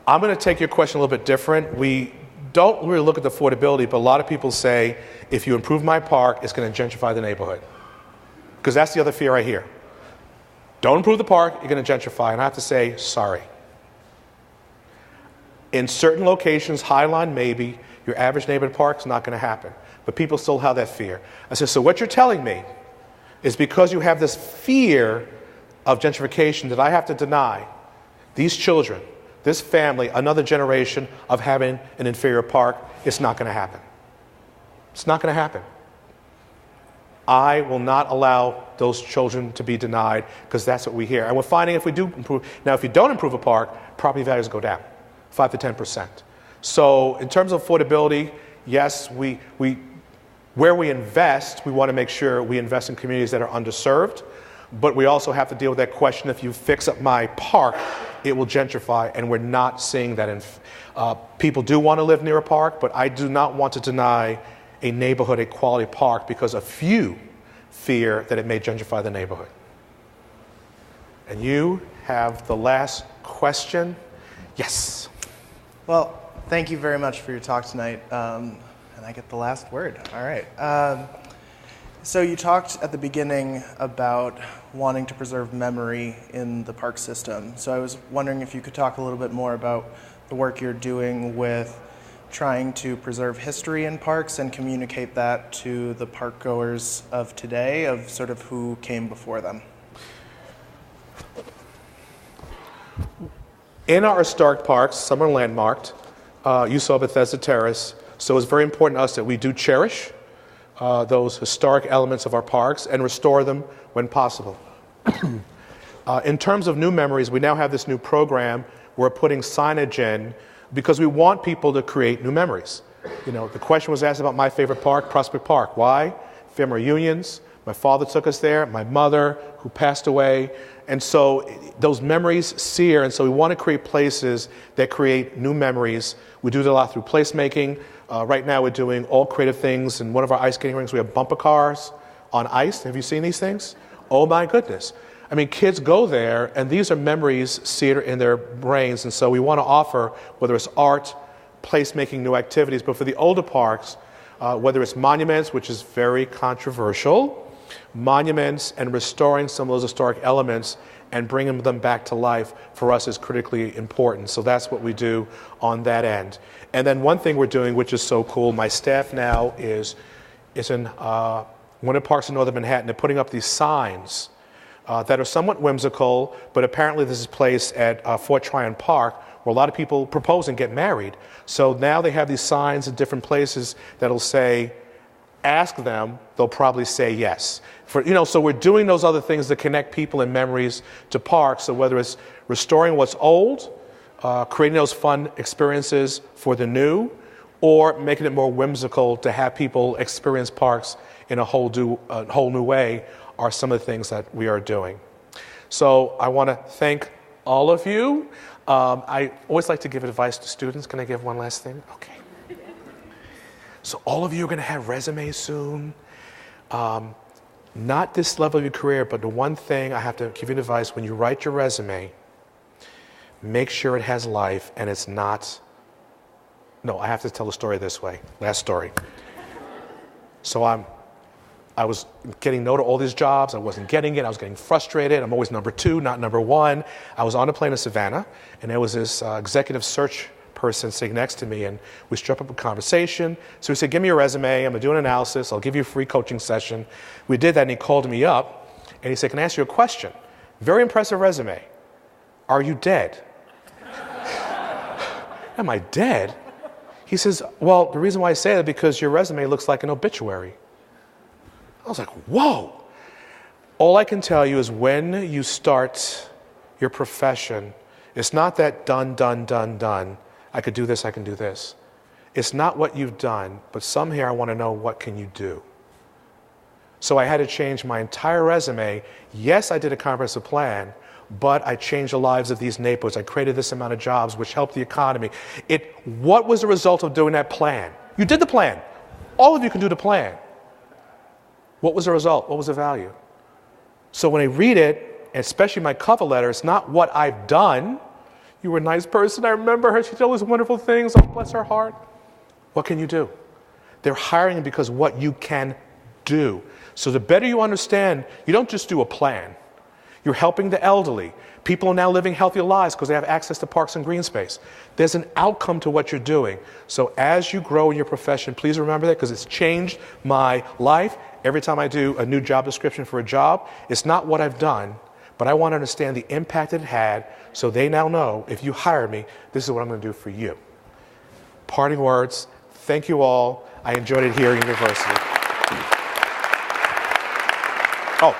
C: I'm going to take your question a little bit different. We don't really look at the affordability, but a lot of people say, if you improve my park, it's going to gentrify the neighborhood. Because that's the other fear I hear. Don't improve the park, you're going to gentrify. And I have to say, sorry. In certain locations, Highline maybe, your average neighborhood park is not going to happen. But people still have that fear. I said, so what you're telling me is because you have this fear of gentrification that I have to deny these children, this family, another generation of having an inferior park. It's not going to happen. It's not going to happen. I will not allow those children to be denied, because that's what we hear. And we're finding if we do improve, now if you don't improve a park, property values go down 5 to 10%. So in terms of affordability, yes, where we invest, we want to make sure we invest in communities that are underserved, but we also have to deal with that question, if you fix up my park, it will gentrify, and we're not seeing that. People do want to live near a park, but I do not want to deny a neighborhood a quality park because a few fear that it may gentrify the neighborhood. And you have the last question. Yes.
O: Well, thank you very much for your talk tonight. And I get the last word. All right. So you talked at the beginning about wanting to preserve memory in the park system. So I was wondering if you could talk a little bit more about the work you're doing with trying to preserve history in parks and communicate that to the park goers of today, of sort of who came before them.
C: In our historic parks, some are landmarked. You saw Bethesda Terrace. So it's very important to us that we do cherish those historic elements of our parks and restore them when possible. In terms of new memories, we now have this new program. We're putting signage in because we want people to create new memories. You know, the question was asked about my favorite park, Prospect Park. Why? Family reunions. My father took us there, my mother, who passed away. And so those memories sear, and so we want to create places that create new memories. We do that a lot through placemaking. Right now we're doing all creative things. In one of our ice skating rinks, we have bumper cars on ice. Have you seen these things? Oh my goodness. I mean, kids go there, and these are memories seared in their brains, and so we want to offer, whether it's art, placemaking, new activities, but for the older parks, whether it's monuments, which is very controversial, monuments and restoring some of those historic elements and bringing them back to life for us is critically important. So that's what we do on that end. And then one thing we're doing, which is so cool, my staff now is in one of the parks in northern Manhattan. They're putting up these signs that are somewhat whimsical, but apparently this is placed at Fort Tryon Park, where a lot of people propose and get married. So now they have these signs in different places that'll say, ask them, they'll probably say yes. So we're doing those other things that connect people and memories to parks. So whether it's restoring what's old, creating those fun experiences for the new, or making it more whimsical to have people experience parks in a whole new way, are some of the things that we are doing. So I want to thank all of you. I always like to give advice to students. Can I give one last thing? Okay. So all of you are going to have resumes soon. Not this level of your career, but the one thing I have to give you advice, when you write your resume, make sure it has life and it's not, no, I have to tell the story this way. Last story. So I was getting no to all these jobs. I wasn't getting it. I was getting frustrated. I'm always number 2, not number 1. I was on a plane to Savannah, and there was this executive search person sitting next to me, and we struck up a conversation. So he said, give me your resume. I'm going to do an analysis. I'll give you a free coaching session. We did that, and he called me up, and he said, can I ask you a question? Very impressive resume. Are you dead? Am I dead? He says, well, the reason why I say that is because your resume looks like an obituary. I was like, whoa. All I can tell you is when you start your profession, It's not that done, done, done, done. I could do this, I can do this. It's not what you've done, but some here I want to know what can you do. So I had to change my entire resume. Yes, I did a comprehensive plan, but I changed the lives of these neighborhoods. I created this amount of jobs, which helped the economy. What was the result of doing that plan? You did the plan. All of you can do the plan. What was the result? What was the value? So when I read it, especially my cover letter, it's not what I've done. You were a nice person. I remember her. She did all these wonderful things. Oh, bless her heart. What can you do? They're hiring because what you can do. So the better you understand, you don't just do a plan. You're helping the elderly. People are now living healthier lives because they have access to parks and green space. There's an outcome to what you're doing. So as you grow in your profession, please remember that because it's changed my life. Every time I do a new job description for a job, it's not what I've done, but I want to understand the impact it had so they now know if you hire me, this is what I'm going to do for you. Parting words, thank you all. I enjoyed it here at university. Oh.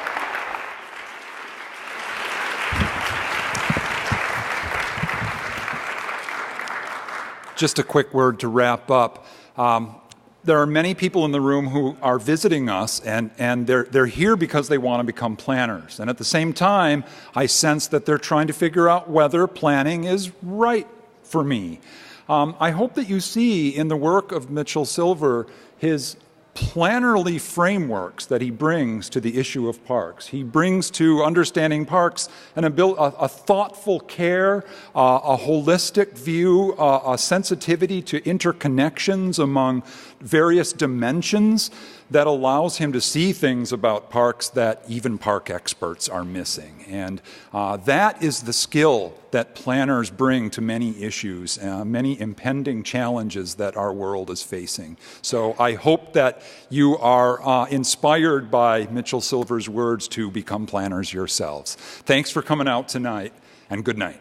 A: Just a quick word to wrap up. There are many people in the room who are visiting us, and they're here because they want to become planners. And at the same time, I sense that they're trying to figure out whether planning is right for me. I hope that you see in the work of Mitchell Silver his plannerly frameworks that he brings to the issue of parks. He brings to understanding parks a thoughtful care, a holistic view, a sensitivity to interconnections among various dimensions that allows him to see things about parks that even park experts are missing. And that is the skill that planners bring to many issues, many impending challenges that our world is facing. So I hope that you are inspired by Mitchell Silver's words to become planners yourselves. Thanks for coming out tonight, and good night.